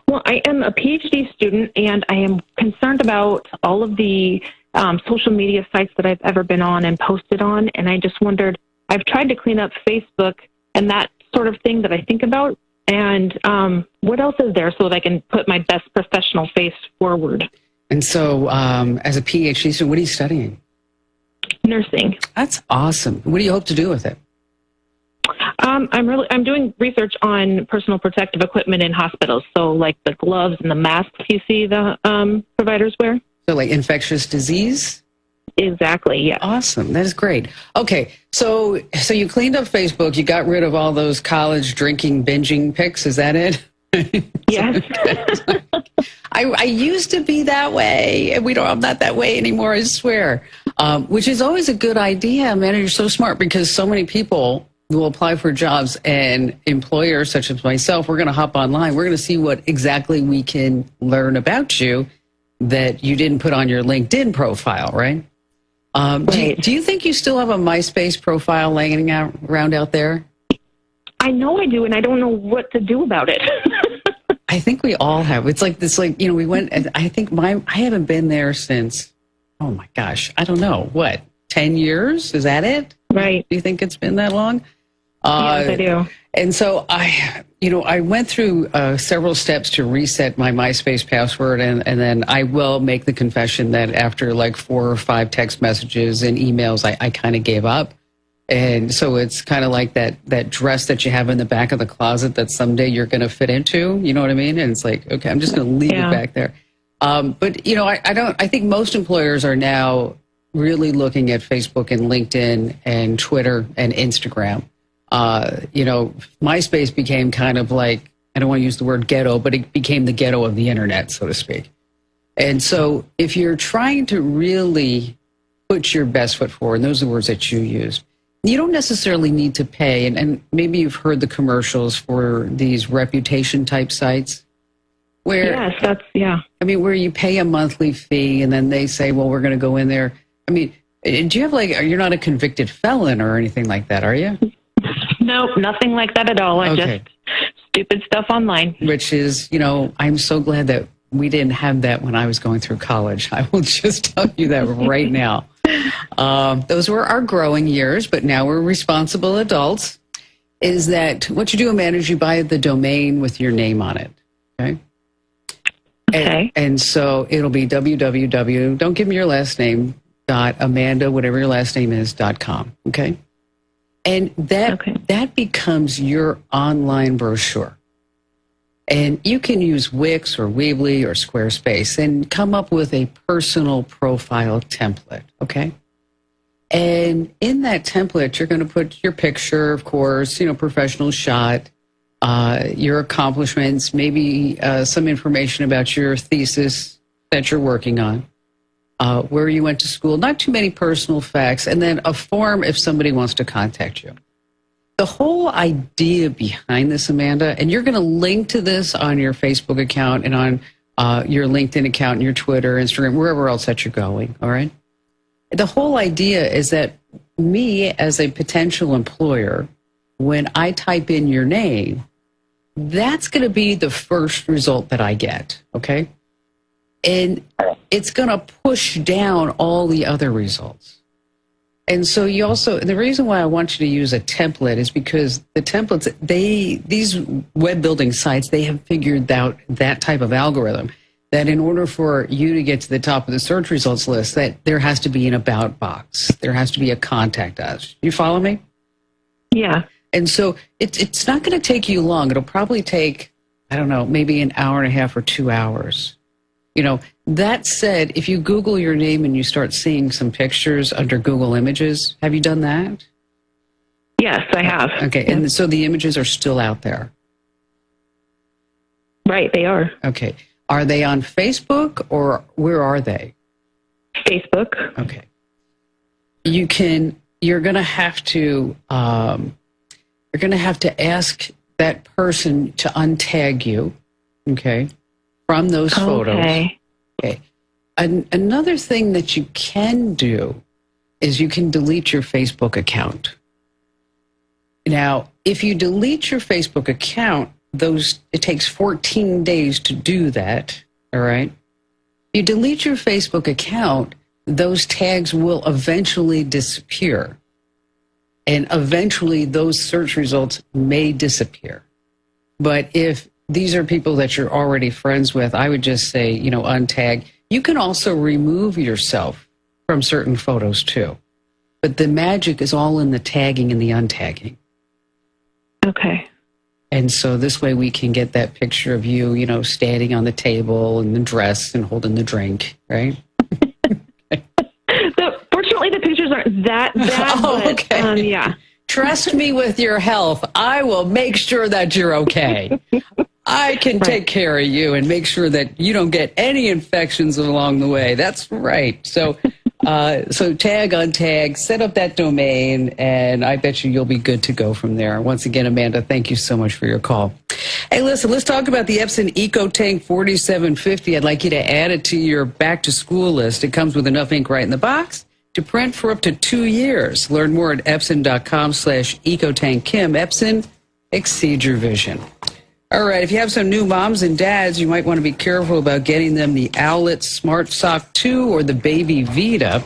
Well, I am a PhD student, and I am concerned about all of the social media sites that I've ever been on and posted on, and I just wondered, I've tried to clean up Facebook and that sort of thing that I think about, and what else is there so that I can put my best professional face forward? And so, as a PhD student, what are you studying? Nursing. That's awesome. What do you hope to do with it? I'm doing research on personal protective equipment in hospitals. So like the gloves and the masks you see the providers wear. So like infectious disease? Exactly, yeah. Awesome. That is great. Okay, so you cleaned up Facebook. You got rid of all those college drinking, binging pics. Is that it? Yes. I used to be that way, and I'm not that way anymore, I swear. Which is always a good idea, man. You're so smart, because so many people will apply for jobs, and employers such as myself, we're going to hop online. We're going to see what exactly we can learn about you that you didn't put on your LinkedIn profile, right? Right. Do you think you still have a MySpace profile laying around out there? I know I do, and I don't know what to do about it. I think we all have. It's like this, like, we went, and I think I haven't been there since, oh my gosh, I don't know, what, 10 years? Is that it? Right. Do you think it's been that long? Yes, I do. And so I went through several steps to reset my MySpace password, and then I will make the confession that after like 4 or 5 text messages and emails, I kind of gave up. And so it's kind of like that dress that you have in the back of the closet that someday you're going to fit into. You know what I mean? And it's like, okay, I'm just going to leave it back there. But I think most employers are now really looking at Facebook and LinkedIn and Twitter and Instagram. MySpace became kind of like, I don't want to use the word ghetto, but it became the ghetto of the internet, so to speak. And so if you're trying to really put your best foot forward, and those are the words that you used, you don't necessarily need to pay. And maybe you've heard the commercials for these reputation type sites where, where you pay a monthly fee and then they say, well, we're going to go in there. I mean, do you have you're not a convicted felon or anything like that, are you? Nope, nothing like that at all. I just stupid stuff online. Which is, I'm so glad that we didn't have that when I was going through college. I will just tell you that right now. Those were our growing years, but now we're responsible adults. Is that what you do, Amanda, is you buy the domain with your name on it, okay? Okay. And so it'll be www, don't give me your last name, .amanda, whatever your last name is, .com, okay? And that becomes your online brochure. And you can use Wix or Weebly or Squarespace and come up with a personal profile template, okay? And in that template, you're going to put your picture, of course, professional shot, your accomplishments, maybe some information about your thesis that you're working on, where you went to school, not too many personal facts, and then a form if somebody wants to contact you. The whole idea behind this, Amanda, and you're going to link to this on your Facebook account and on your LinkedIn account and your Twitter, Instagram, wherever else that you're going, all right? The whole idea is that me as a potential employer, when I type in your name, that's going to be the first result that I get, okay? And it's going to push down all the other results. And so the reason why I want you to use a template is because the templates, these web building sites, they have figured out that type of algorithm that in order for you to get to the top of the search results list, that there has to be an about box. There has to be a contact us. You follow me? Yeah. And so it's not going to take you long. It'll probably take, I don't know, maybe an hour and a half or 2 hours. That said, if you Google your name and you start seeing some pictures under Google Images, have you done that? Yes, I have. Okay, and so the images are still out there? Right, they are. Okay. Are they on Facebook or where are they? Facebook. Okay. You're going to have to ask that person to untag you, okay, from those photos. Okay. Another thing that you can do is you can delete your Facebook account. Now, if you delete your Facebook account, it takes 14 days to do that, all right? You delete your Facebook account, those tags will eventually disappear. And eventually those search results may disappear. But if these are people that you're already friends with, I would just say, untag. You can also remove yourself from certain photos too. But the magic is all in the tagging and the untagging. Okay. And so this way we can get that picture of you, standing on the table in the dress and holding the drink, right? that bad, but okay. yeah. Trust me with your health. I will make sure that you're okay. I can take care of you and make sure that you don't get any infections along the way. That's right. So, so tag, untag, set up that domain, and I bet you'll be good to go from there. Once again, Amanda, thank you so much for your call. Hey, listen, let's talk about the Epson EcoTank 4750. I'd like you to add it to your back-to-school list. It comes with enough ink right in the box to print for up to 2 years. Learn more at Epson.com/EcoTankKim. Epson, exceed your vision. All right, if you have some new moms and dads, you might want to be careful about getting them the Owlet Smart Sock 2 or the Baby Vita.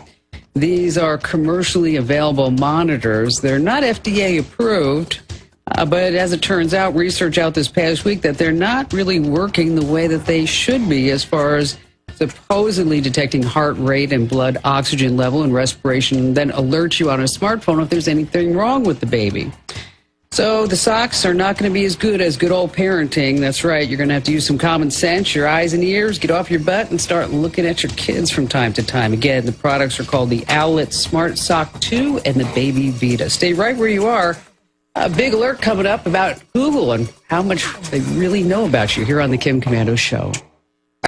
These are commercially available monitors. They're not FDA approved, but as it turns out, research out this past week that they're not really working the way that they should be as far as supposedly detecting heart rate and blood oxygen level and respiration, and then alert you on a smartphone if there's anything wrong with the baby. So the socks are not going to be as good as good old parenting. That's right. You're going to have to use some common sense, your eyes and ears, get off your butt and start looking at your kids from time to time. Again, the products are called the Owlet Smart Sock 2 and the Baby Vita. Stay right where you are. A big alert coming up about Google and how much they really know about you here on the Kim Komando Show.